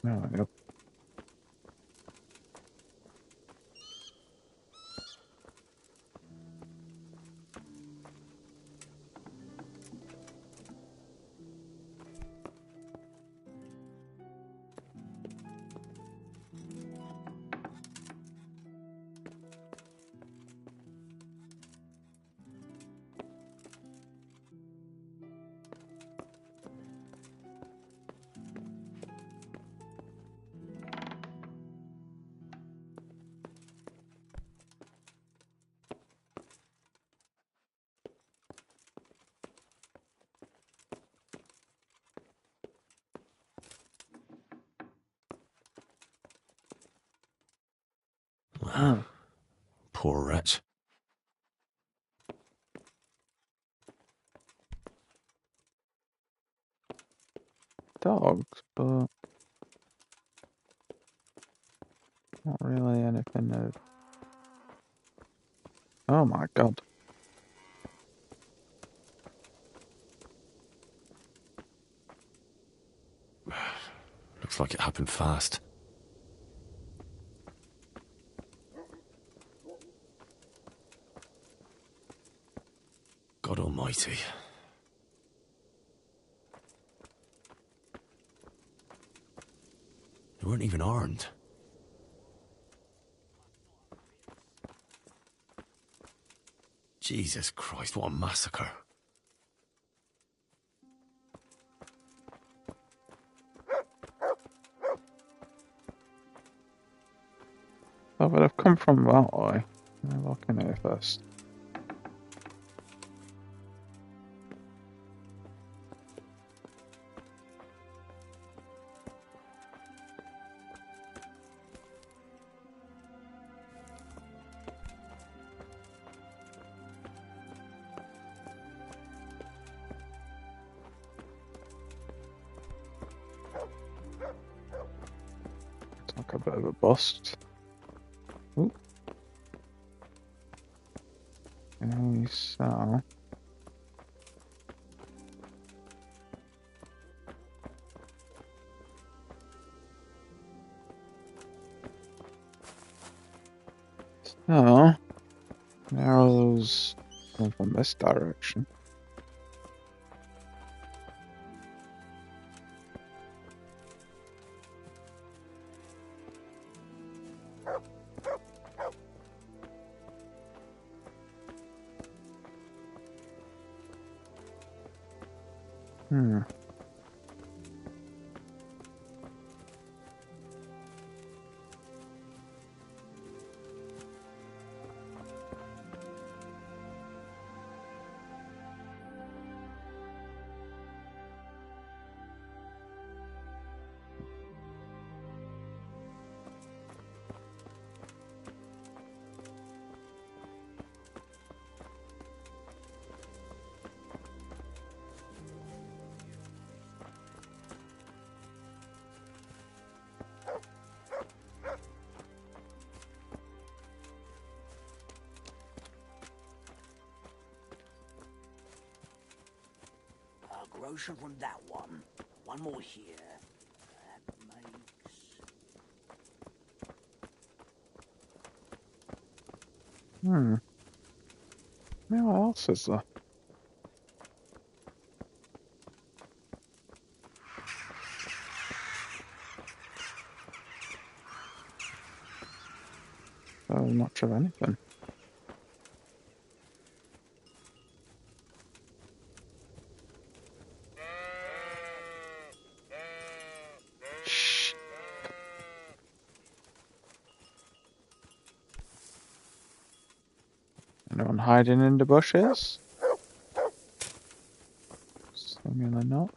A: Oh, yep. Oh.
B: Poor wretch.
A: Dogs, but not really anything of... Oh my god.
B: Looks like it happened fast. God almighty. They weren't even armed. Jesus Christ, what a massacre.
A: I would have come from that way. I'm looking at it first. It's like a bit of a bust. Ooh. Okay, so... So... Arrows going from this direction. Hmm.
G: Groschen from that one. One more here. That makes...
A: Hmm. Now what else is there? So much of anything. Shh. Anyone hiding in the bushes? Seemingly not.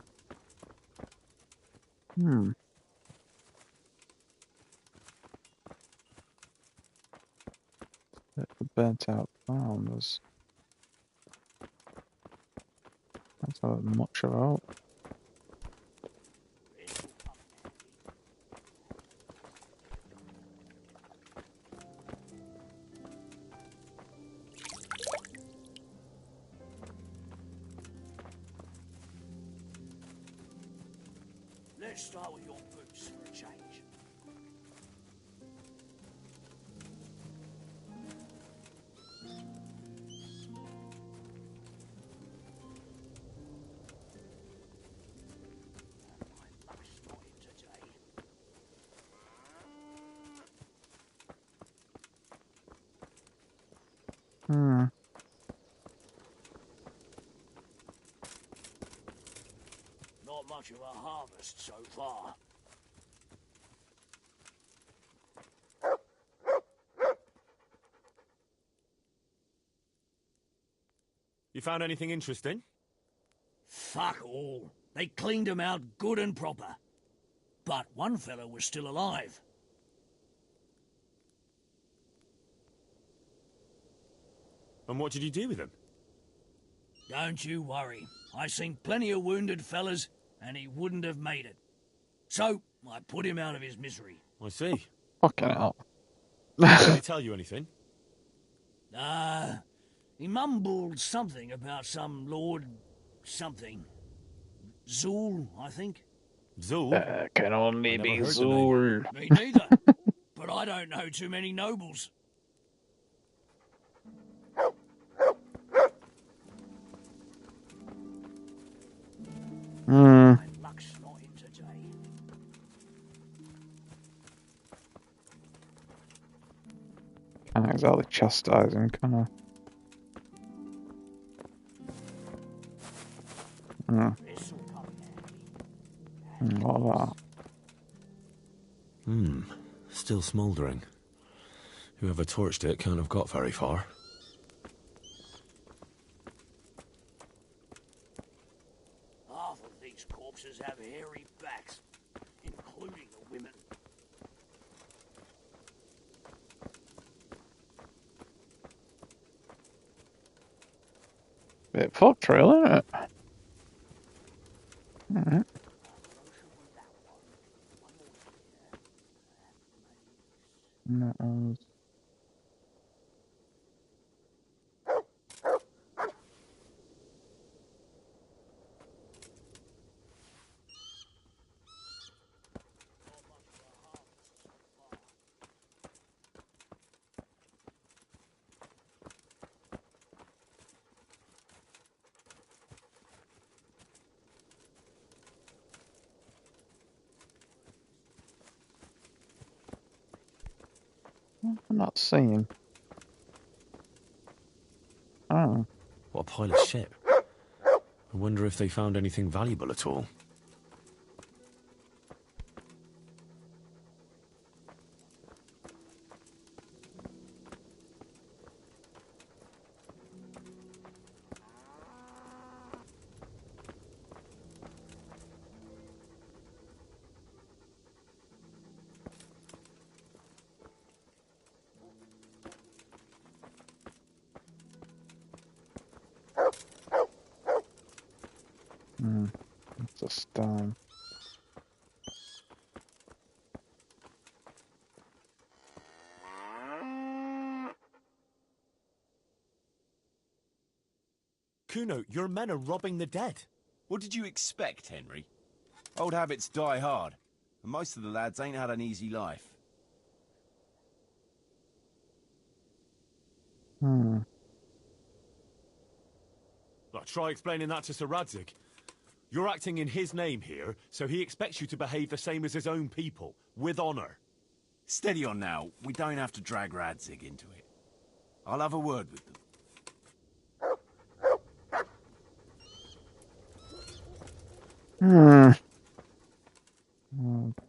A: Bit of a burnt out farm. There's not much about.
G: Let's start with your boots for a change. My luck's not in today. Not much of a harvest so far.
B: You found anything interesting?
G: Fuck all. They cleaned him out good and proper. But one fella was still alive.
B: And what did you do with him?
G: Don't you worry. I seen plenty of wounded fellas, and he wouldn't have made it. So, I put him out of his misery.
B: I see.
A: Fucking hell.
B: Did he tell you anything?
G: He mumbled something about some Lord something. Zool, I think.
B: Zool?
A: Can only
B: never
A: be
B: heard the name.
A: Zool.
G: Me neither. But I don't know too many nobles. My luck's not in today.
A: Can't exactly chastise him, can I?
G: This'll come in handy.
A: What of that?
B: Still smouldering. Whoever torched it can't have got very far.
G: Half of these corpses have hairy backs, including the women.
A: Bit fucked, really, isn't it? Alright. No, I'm not seeing. Oh.
B: What a pile of shit. I wonder if they found anything valuable at all.
A: It's a stone.
B: Kuno, your men are robbing the dead.
D: What did you expect, Henry? Old habits die hard, and most of the lads ain't had an easy life.
B: Well, try explaining that to Sir Radzig. You're acting in his name here, so he expects you to behave the same as his own people, with honor.
D: Steady on now, we don't have to drag Radzig into it. I'll have a word with them.
A: I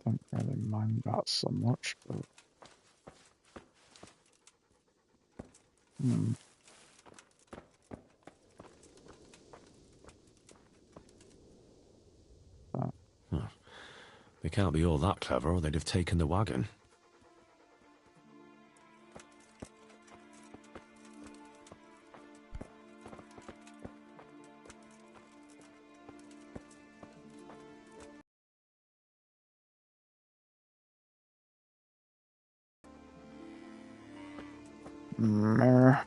A: don't really mind that so much, but...
B: can't be all that clever, or they'd have taken the wagon.
A: Meh.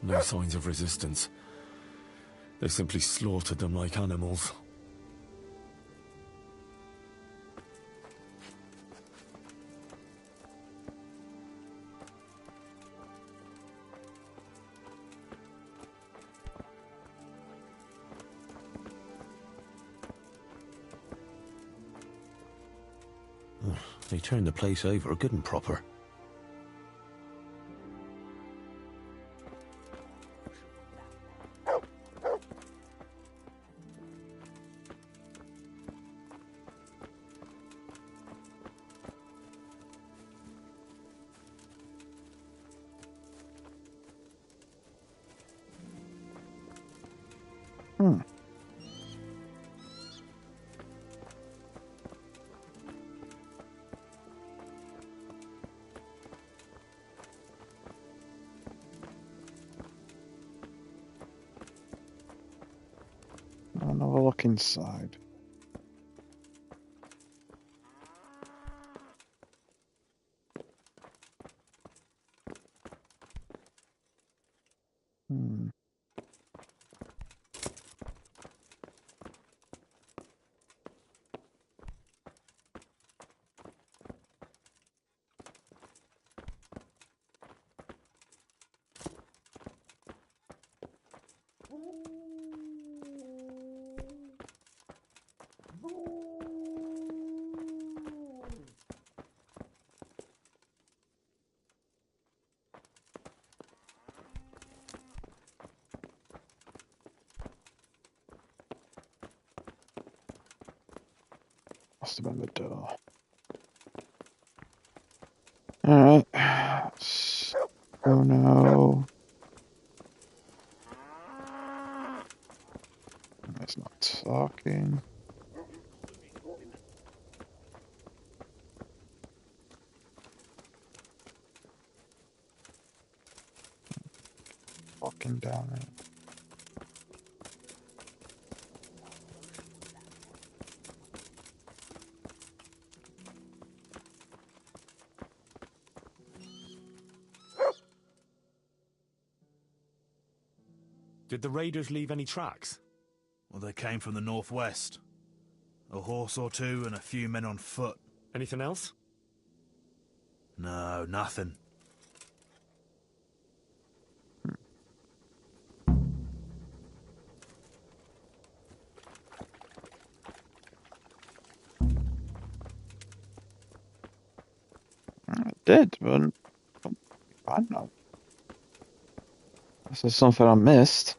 B: No signs of resistance. They simply slaughtered them like animals. They turned the place over good and proper.
A: I'll have a look inside. Must have been the door. Alright. Oh no. It's not talking. Walking down it.
B: Did the raiders leave any tracks?
E: Well, they came from the northwest. A horse or two and a few men on foot.
B: Anything else?
E: No, nothing.
A: I did, but I don't know. This is something I missed.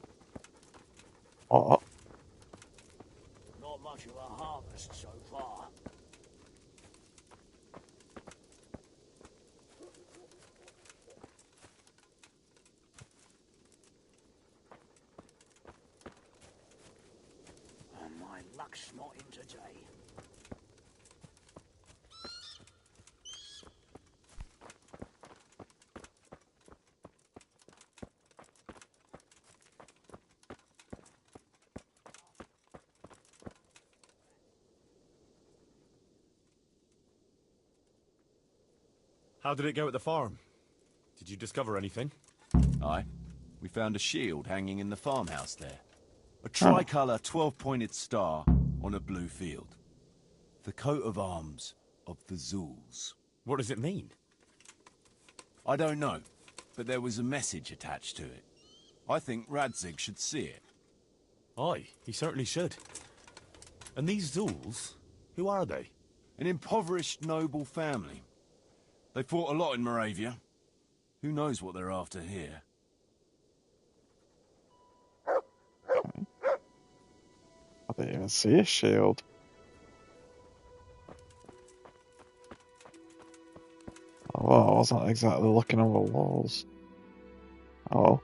A: Oh,
G: Not much of a harvest so far. And my luck's not in today.
B: How did it go at the farm? Did you discover anything?
D: Aye. We found a shield hanging in the farmhouse there. A tricolour 12-pointed star on a blue field. The coat of arms of the Zulus.
B: What does it mean?
D: I don't know, but there was a message attached to it. I think Radzig should see it.
B: Aye, he certainly should. And these Zulus, who are they?
D: An impoverished noble family. They fought a lot in Moravia. Who knows what they're after here?
A: I didn't even see a shield. wasn't exactly looking over walls. Oh.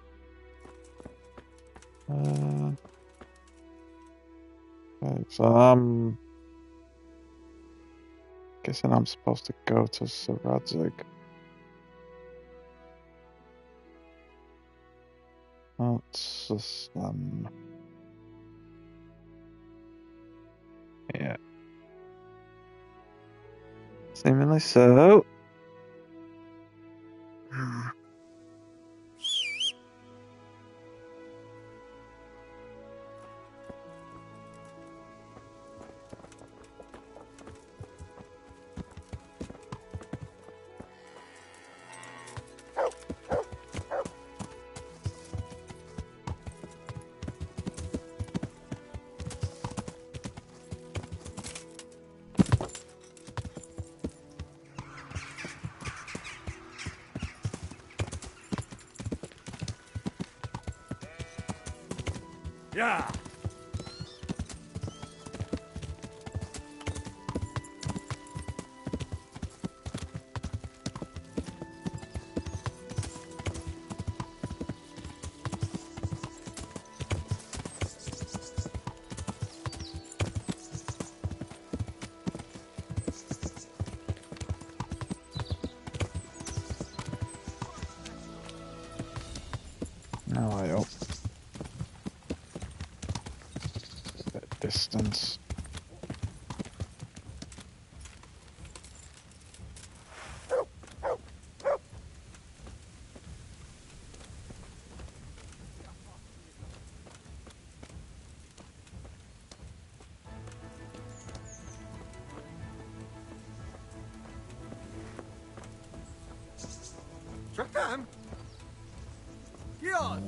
A: Okay, so I'm guessing I'm supposed to go to Sir Radzig. That's just, yeah. Seemingly so.
B: Yeah.
A: No, I hope. A bit of distance.
B: Czekam. Gion.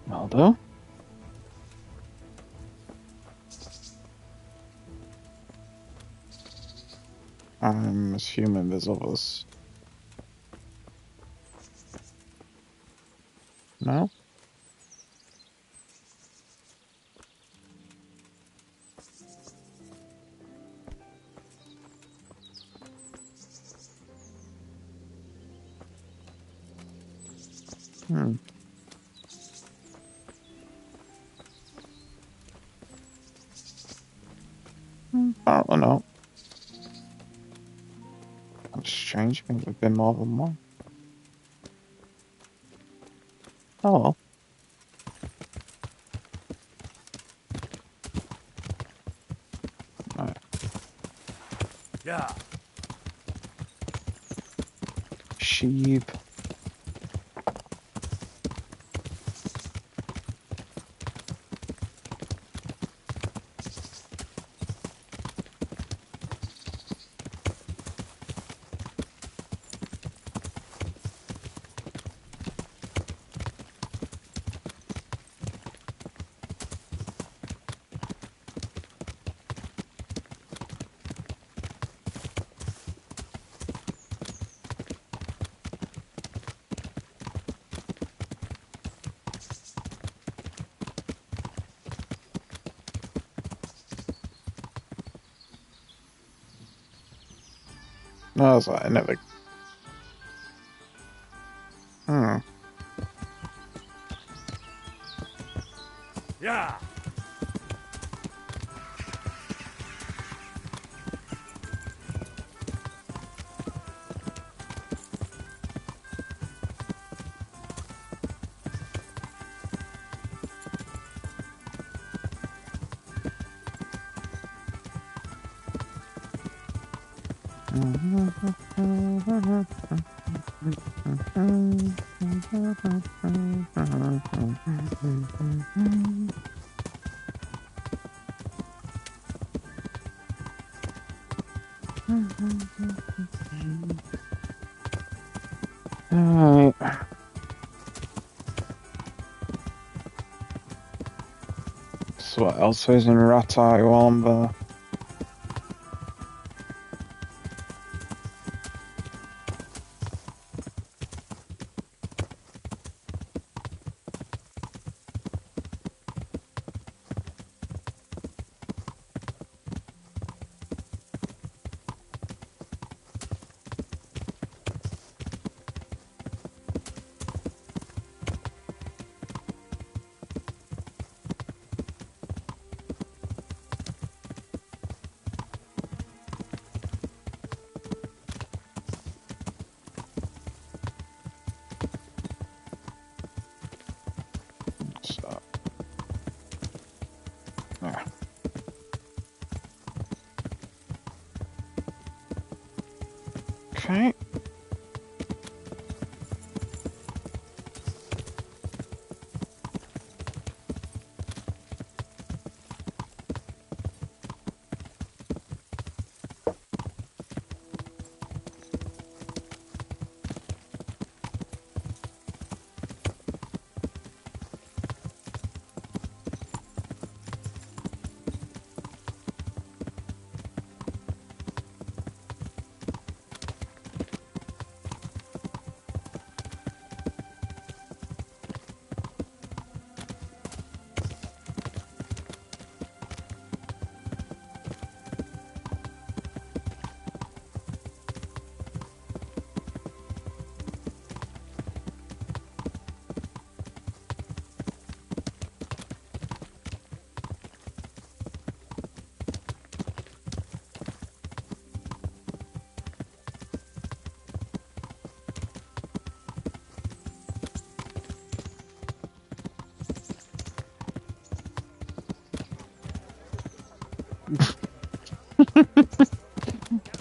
A: Will do. I'm assuming there's others. No? Hmm. Apparently not. That's strange. I think there've been more than one. Oh well. Right.
B: Yeah.
A: Sheep. No, I was like, I never. Hmm.
B: Yeah. Alright.
A: what else is in Ratai while I'm there? So, yeah. Okay.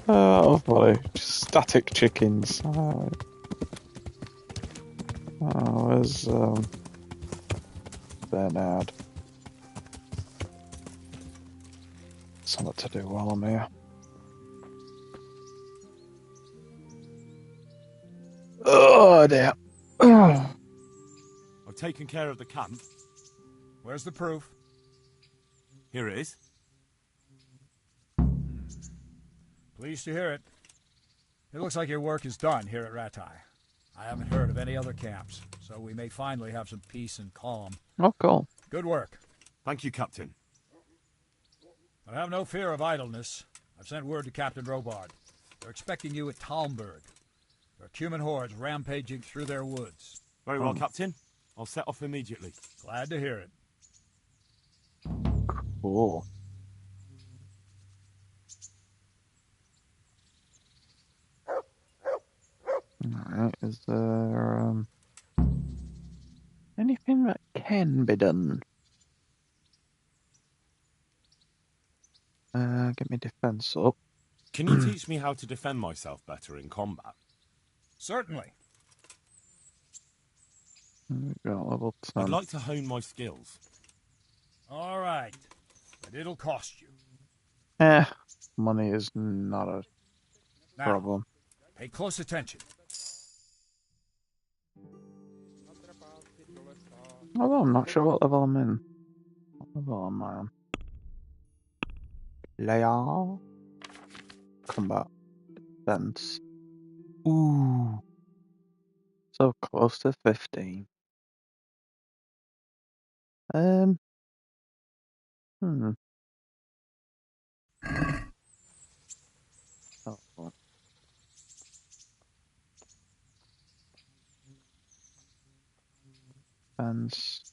A: Oh, funny. Just static chickens. Where's Bernard? Something to do while I'm here. Oh dear.
B: I've taken care of the camp.
F: Where's the proof?
B: Here it is.
F: Pleased to hear it. It looks like your work is done here at Ratai. I haven't heard of any other camps, so we may finally have some peace and calm.
A: Oh, cool.
F: Good work.
B: Thank you, Captain.
F: But have no fear of idleness. I've sent word to Captain Robard. They're expecting you at Talmberg. There are Cuman hordes rampaging through their woods.
B: Very well, Captain. I'll set off immediately.
F: Glad to hear it.
A: Cool. Alright, is there anything that can be done? Get my defense up.
B: Can you teach me how to defend myself better in combat?
F: Certainly.
A: We've got level 10.
B: I'd like to hone my skills.
F: All right. But it'll cost you.
A: Money is not a
F: Now,
A: problem.
F: pay close attention.
A: Although I'm not sure what level I'm in. What level am I on? Layer. Combat. Defense. Ooh. So close to 15. Oh, well. Defense.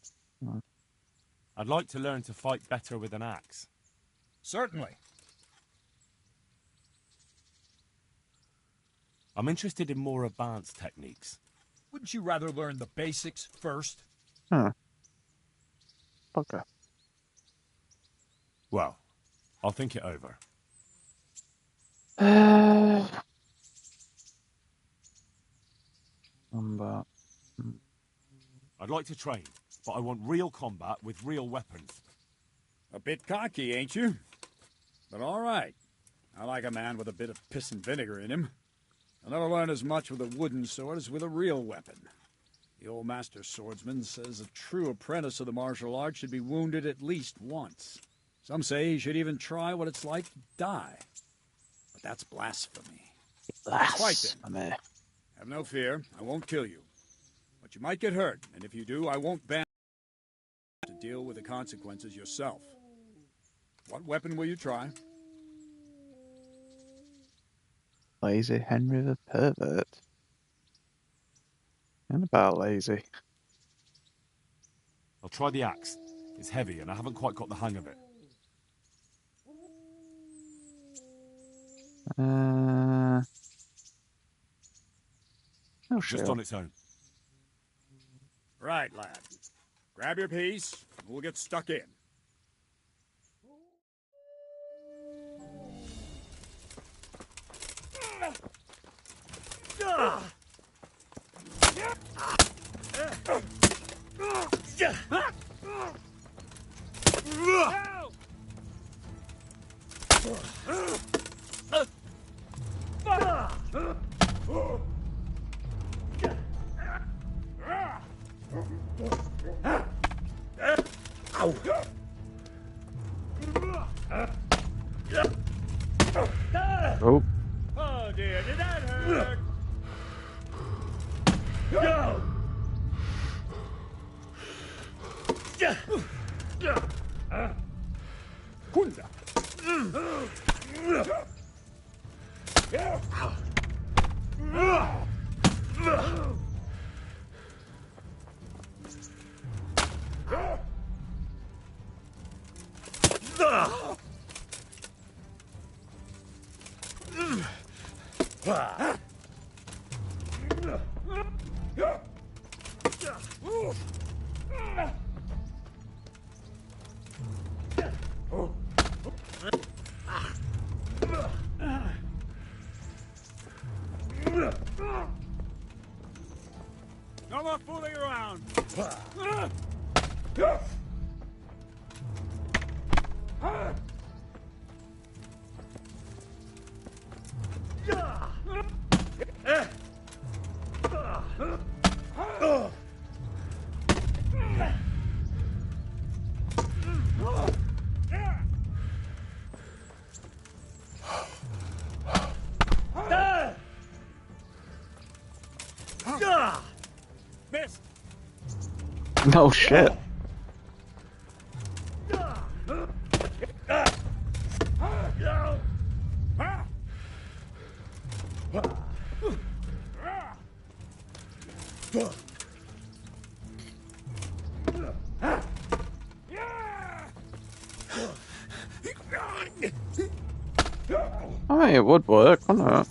B: I'd like to learn to fight better with an axe.
F: Certainly.
B: I'm interested in more advanced techniques.
F: Wouldn't you rather learn the basics first?
A: Okay.
B: Well, I'll think it over.
A: Combat.
B: I'd like to train, but I want real combat with real weapons.
I: A bit cocky, ain't you? But all right. I like a man with a bit of piss and vinegar in him. I'll never learn as much with a wooden sword as with a real weapon. The old master swordsman says a true apprentice of the martial arts should be wounded at least once. Some say he should even try what it's like to die. But that's blasphemy. Fight then. Have no fear, I won't kill you. But you might get hurt, and if you do, I won't ban you to deal with the consequences yourself. What weapon will you try?
A: Lazy Henry the pervert. And about lazy.
B: I'll try the axe. It's heavy and I haven't quite got the hang of it.
A: No
B: Just on its own.
I: Right, lad. Grab your piece, and we'll get stuck in.
A: Oh.
I: Oh dear, did that hurt? Kunda. No more fooling around. Missed.
A: No shit. I mean, it would work, wouldn't it?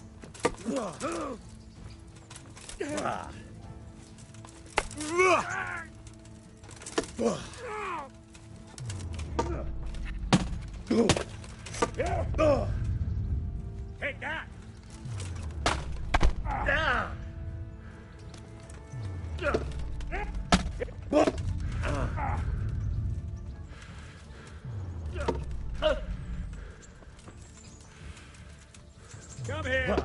I: Take that. Come here.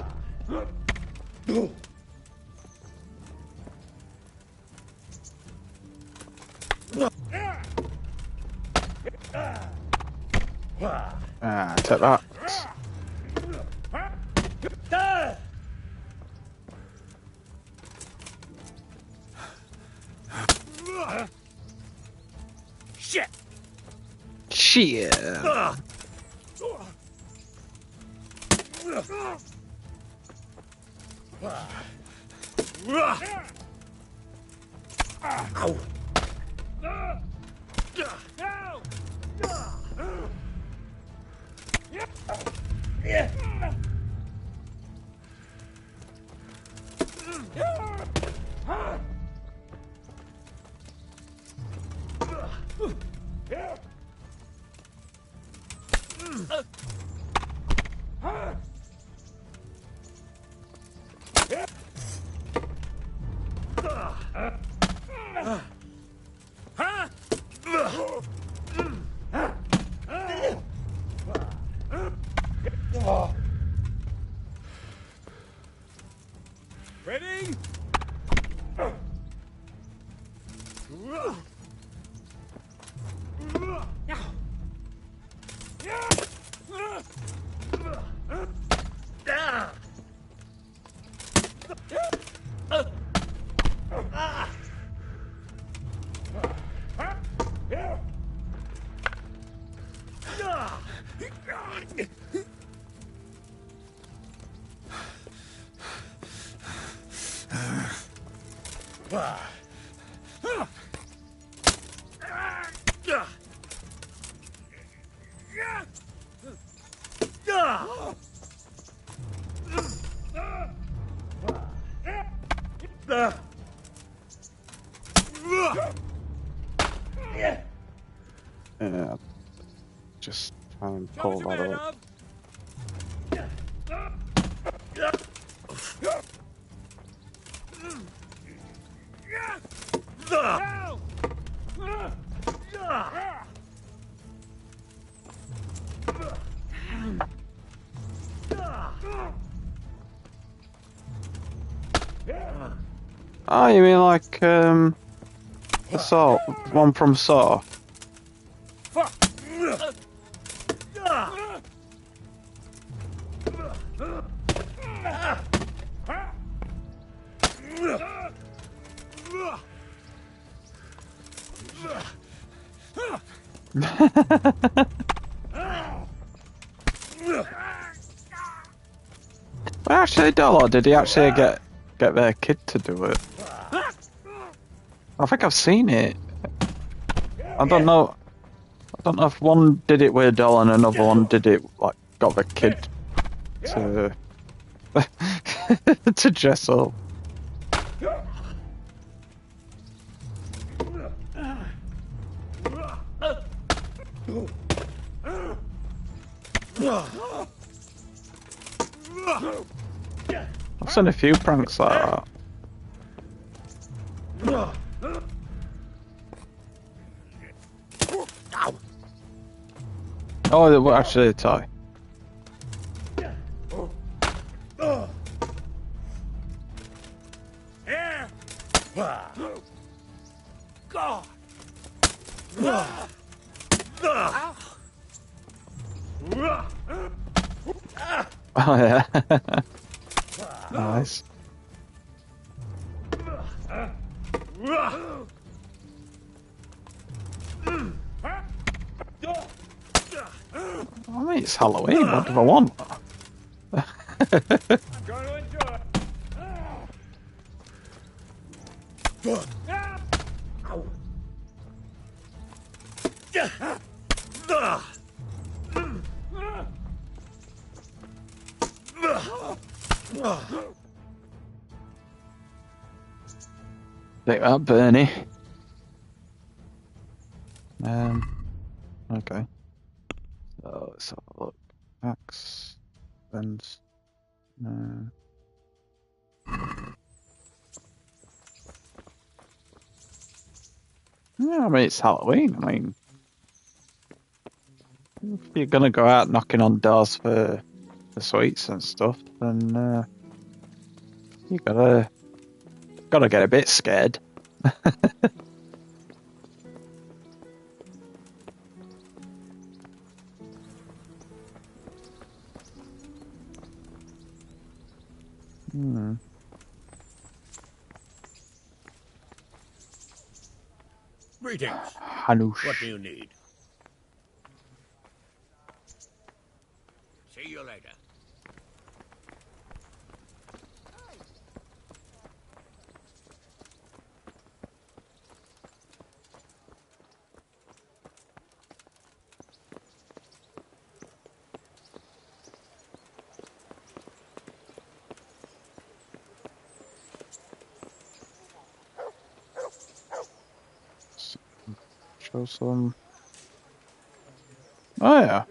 A: Ah, take that.
I: Shit.
A: Shit.
I: Ow. Ready?
A: Yeah, just try and pull that up. Oh, you mean like the Saw one from Saw? Well, actually, Dollar, did he actually get their kid to do it? I think I've seen it. I don't know. I don't know if one did it with Doll and another one did it like got the kid to to dress up. I've seen a few pranks like that. Oh, they were actually a tie. Oh yeah. Nice. I mean, it's Halloween. What do I want? Take that, Bernie. Okay. So let's have a look. Axe, fence. No. Yeah, I mean it's Halloween. I mean, if you're gonna go out knocking on doors for sweets and stuff, then you gotta get a bit scared.
H: Greetings.
A: Hanush.
H: What do you need? See you later.
A: Show some. Oh yeah.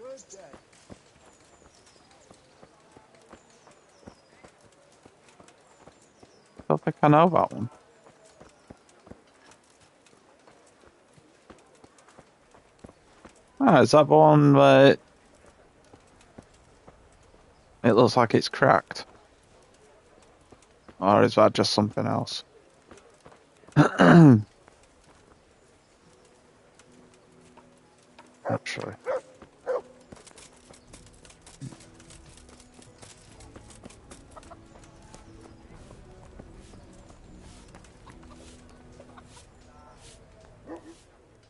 A: Don't think I know that one. Ah, is that the one where it looks like it's cracked? Or is that just something else? Actually.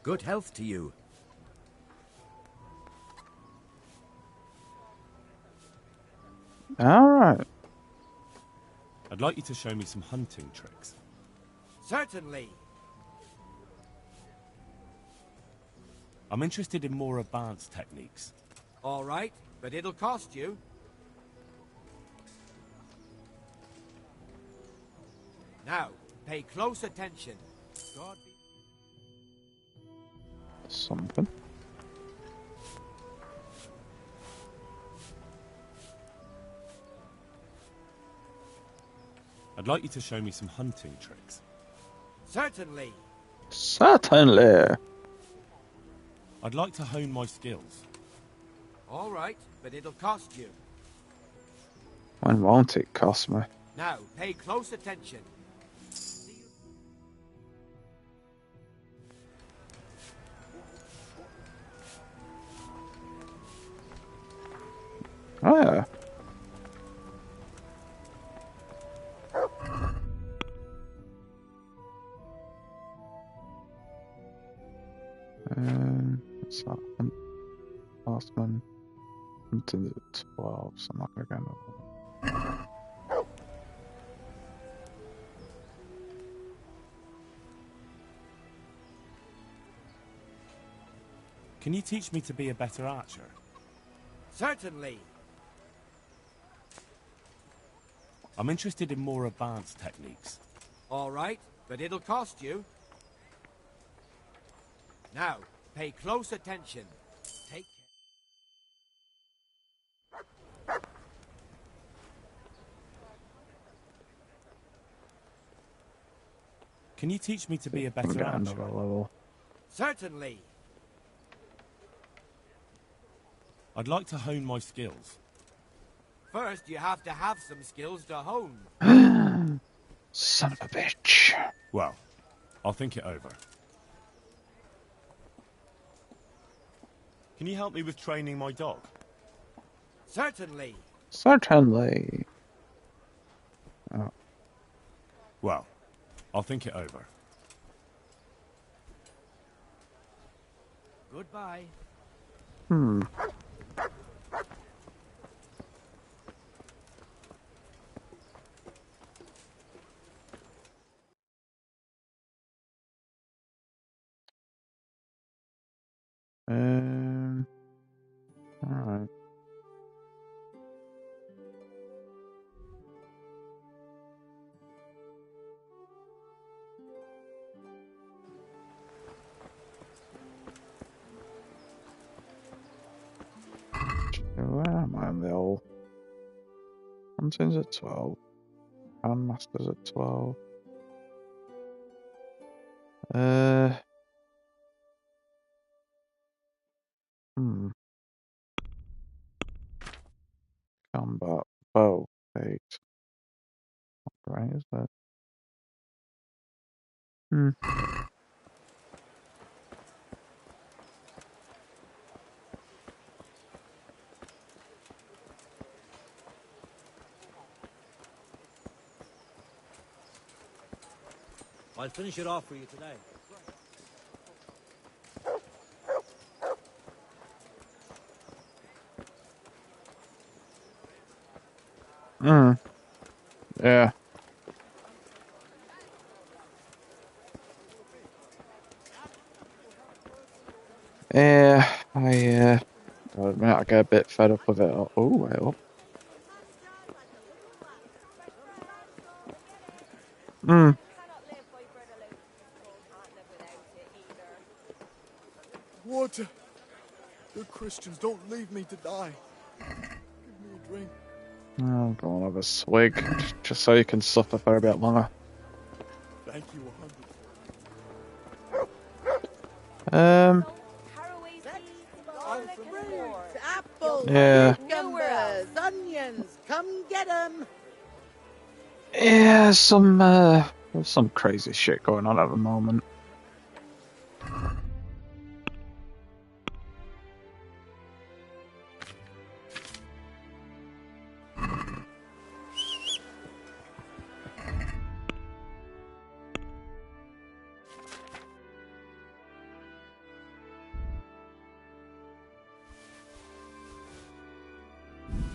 H: Good health to you.
A: Alright.
B: I'd like you to show me some hunting tricks.
J: Certainly.
B: I'm interested in more advanced techniques.
J: All right, but it'll cost you. Now, pay close attention. God be...
A: Something.
B: I'd like you to show me some hunting tricks.
J: Certainly.
A: Certainly.
B: I'd like to hone my skills.
J: All right, but it'll cost you.
A: When won't it cost me?
J: Now, pay close attention.
A: Oh yeah. What's that one? Last one. Into the 12, so I'm not gonna go another one.
B: Can you teach me to be a better archer?
J: Certainly.
B: I'm interested in more advanced techniques.
J: All right, but it'll cost you. Now, pay close attention. Take...
B: Can you teach me to be a
A: We'll
B: better
A: get
B: archer?
A: another level.
J: Certainly.
B: I'd like to hone my skills.
J: First, you have to have some skills to hone.
A: Son of a bitch.
B: Well, I'll think it over. Can you help me with training my dog?
J: Certainly.
A: Certainly. Oh.
B: Well, I'll think it over.
J: Goodbye.
A: Hmm. Alright. Where am I in the old? Hunting's at 12. Grandmaster's at 12. Hmm. Combat. Bow. 8. Right, is that? Hmm.
K: I'll finish it off for you today.
A: Hmm. Yeah. Yeah, I admit I get a bit fed up with it. Oh, well. Hmm.
L: Water! Good Christians, don't leave me to die. Give me a drink.
A: Oh, go on, have a swig, just so you can suffer for a bit longer.
L: Thank you 100.
M: Apples,
A: Yeah.
M: cucumbers, onions, come get 'em.
A: Yeah, there's some crazy shit going on at the moment.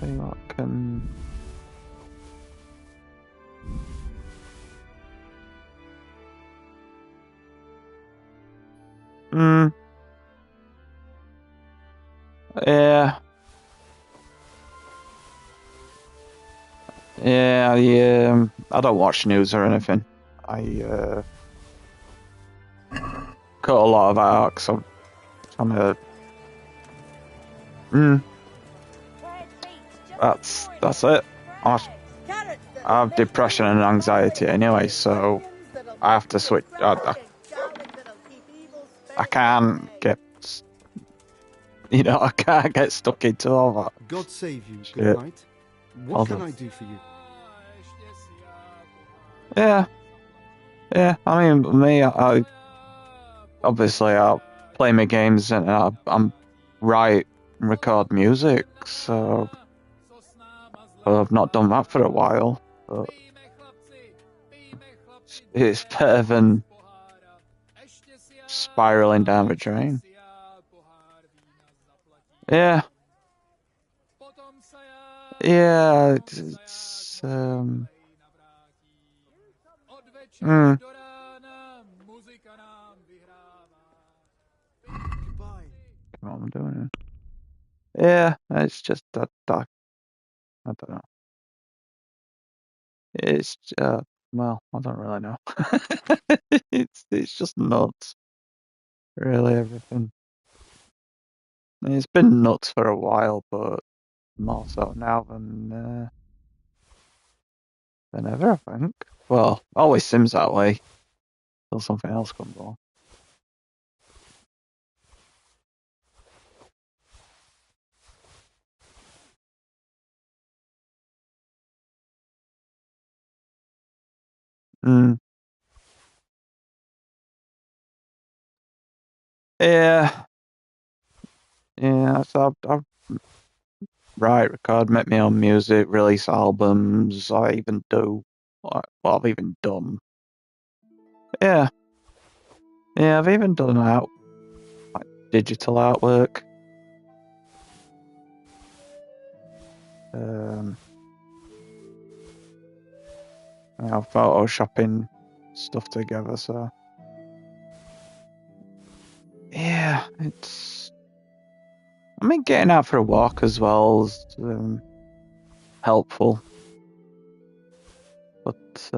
A: See what can... Hmm. Yeah. Yeah, I don't watch news or anything. I cut a lot of out because I'm trying to. That's it. I have depression and anxiety anyway, so I have to switch. I can't get, I can't get stuck into all that.
N: God save you.
A: Shit.
N: Good night. What
A: Hold
N: can
A: on.
N: I do for you?
A: Yeah. I mean, me, I obviously I'll play my games and I'm write and record music, so I've not done that for a while. But it's better than spiraling down the drain. Yeah. Yeah, it's what am I doing? Yeah, it's just that I don't know. It's well, I don't really know. It's just nuts. Really, everything. It's been nuts for a while, but more so now than ever, I think. Well, always seems that way till something else comes along. Mm. Yeah. Yeah, so I've write, record, make my own music, release albums. I even do what I've even done. Yeah. Yeah, I've even done like digital artwork. Photoshopping stuff together, so yeah, I mean, getting out for a walk as well is helpful, but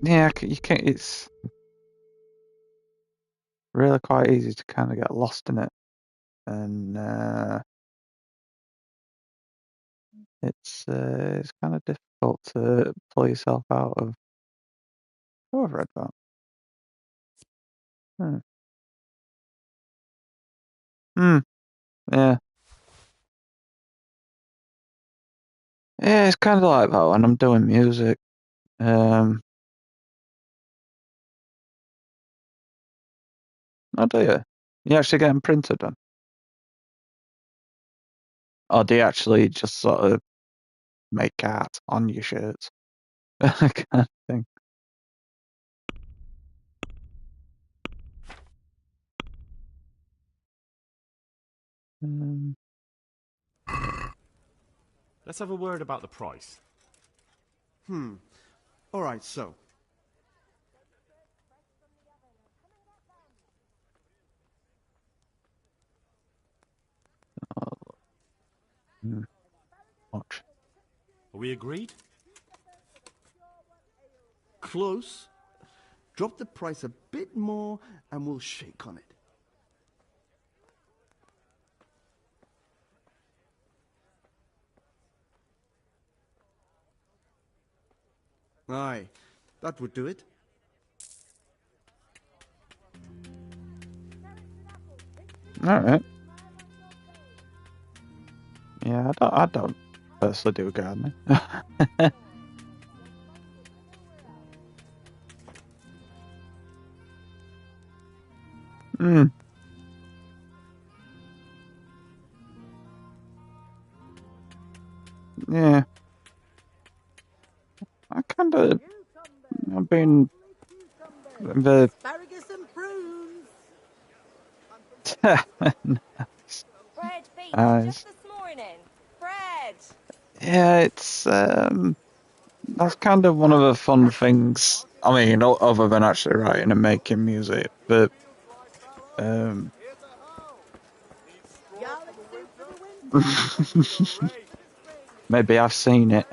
A: yeah, you can. It's really quite easy to kind of get lost in it, and it's kind of difficult to pull yourself out of. Oh, I've read that. Hmm. Yeah. Yeah, it's kind of like that when I'm doing music. Oh, do you? You actually get them printed then? Or do you actually just sort of make art on your shirts? Kind of thing.
B: Let's have a word about the price.
N: All right, so.
A: Watch.
B: Are we agreed?
N: Close. Drop the price a bit more and we'll shake on it. Aye, that would do it.
A: All right. Yeah, I don't personally do gardening. Yeah. I've been the
M: Asparagus and prunes.
O: Bread baked
A: Nice.
O: just this morning. Bread.
A: Yeah, it's that's kind of one of the fun things I mean, other than actually writing and making music, but maybe I've seen it.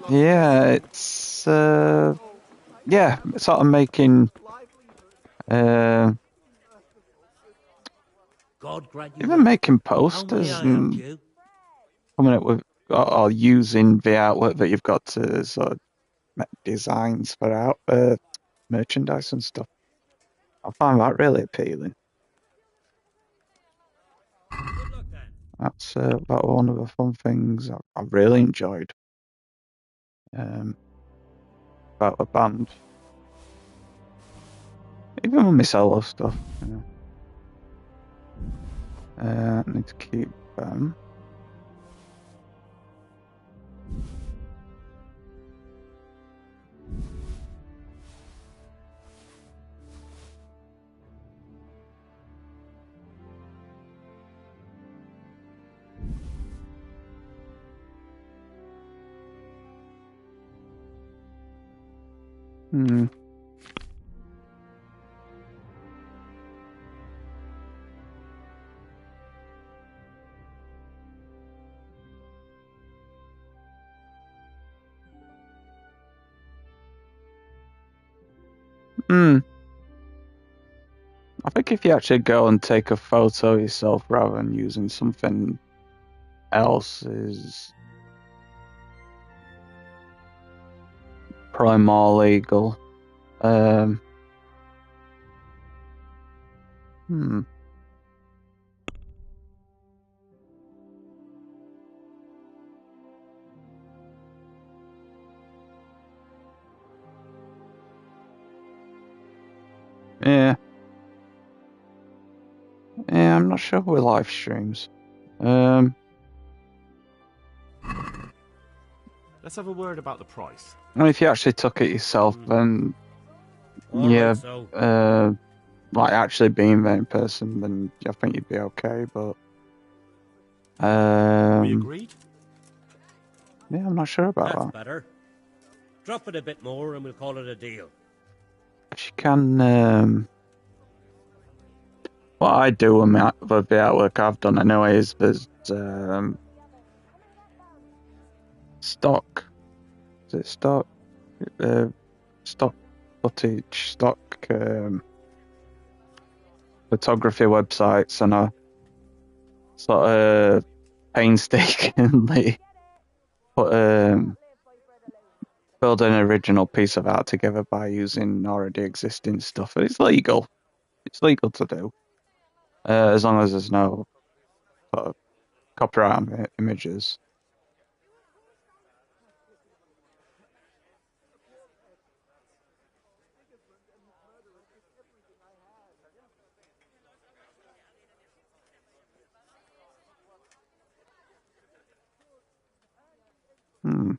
A: Yeah, it's yeah, sort of making
H: God grant you
A: even
H: well.
A: making
H: How may
A: posters
H: I help
A: and
H: you?
A: coming up with or using the artwork that you've got to sort of make designs for out merchandise and stuff. I find that really appealing. That's that one of the fun things I really enjoyed about the band. Even with my solo stuff, you know. I need to keep them. Hmm. Hmm. I think if you actually go and take a photo yourself rather than using something else is probably more legal. Hmm. Yeah. Yeah, I'm not sure with live streams.
B: Let's have a word about the price.
A: I mean, if you actually took it yourself, then
H: All
A: yeah,
H: right, so
A: like actually being there in person, then I think you'd be okay. But
B: We agreed?
A: yeah, I'm not sure about
H: that's
A: that.
H: better. Drop it a bit more and we'll call it a deal.
A: If you can, what I do with the artwork I've done anyway is there's stock. Is it stock? Stock footage, stock photography websites, and I sort of painstakingly put build an original piece of art together by using already existing stuff. It's legal. It's legal to do, as long as there's no sort of copyright on images. Hmm.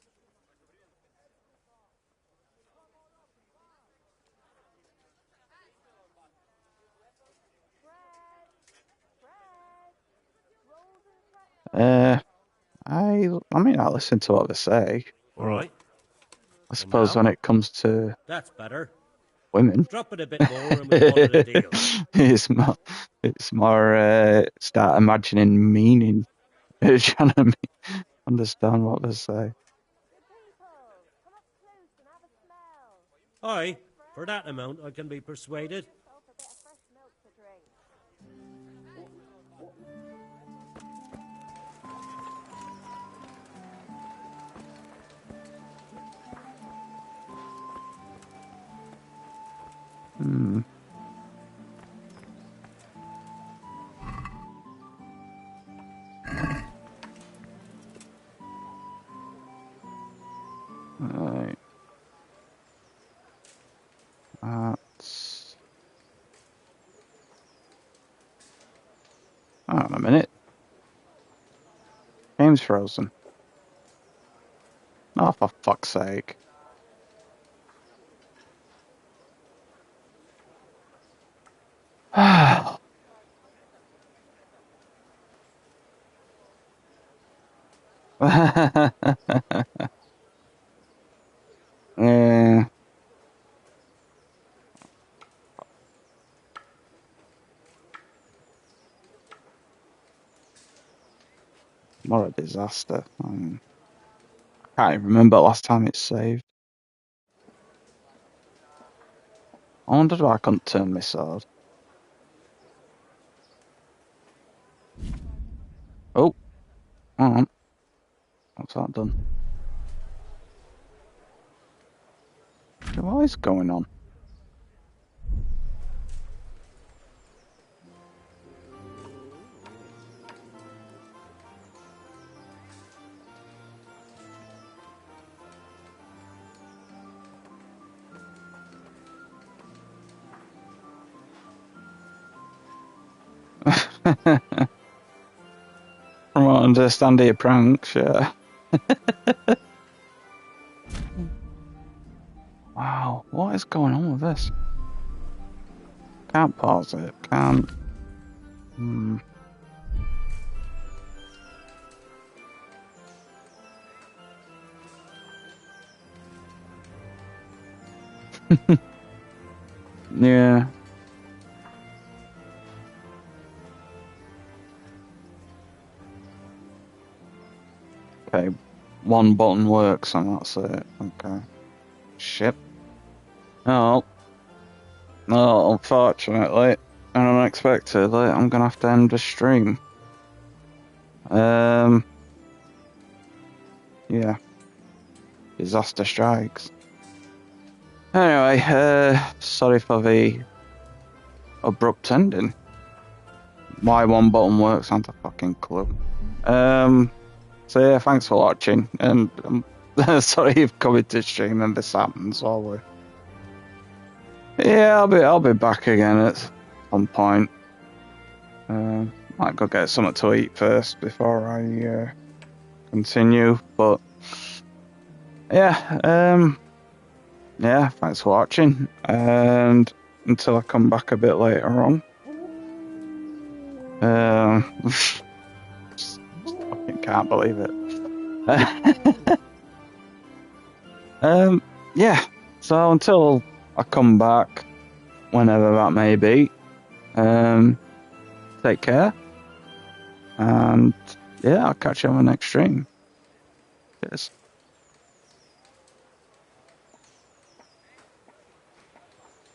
A: I mean, I listen to what they say.
H: All right.
A: I suppose when it comes to
H: That's better.
A: women,
H: Drop it a bit more and we'll call it a deal.
A: it's more start imagining meaning, trying to understand what they say.
H: Aye, for that amount I can be persuaded.
A: Hmm. Right. That's... Hang on a minute. Game's frozen. Oh, for fuck's sake. What a disaster. I can't even remember last time it saved. I wondered why I couldn't turn my sword. Oh, hang on. What's that done? What is going on? From what I understand, your pranks, yeah. Wow, what is going on with this? Can't pause it, can't. Yeah. Okay, one button works and that's it. Okay. Shit. Oh. No, unfortunately, and unexpectedly, I'm gonna have to end the stream. Yeah. Disaster strikes. Anyway, sorry for the abrupt ending. Why one button works, I have a fucking clue. So yeah, thanks for watching, and sorry you've come into stream and this happens always. Yeah, I'll be back again at some point. Might go get something to eat first before I continue, but yeah, yeah, thanks for watching, and until I come back a bit later on. Just fucking can't believe it. Yeah, so until I come back, whenever that may be, take care, and yeah, I'll catch you on the next stream. Cheers.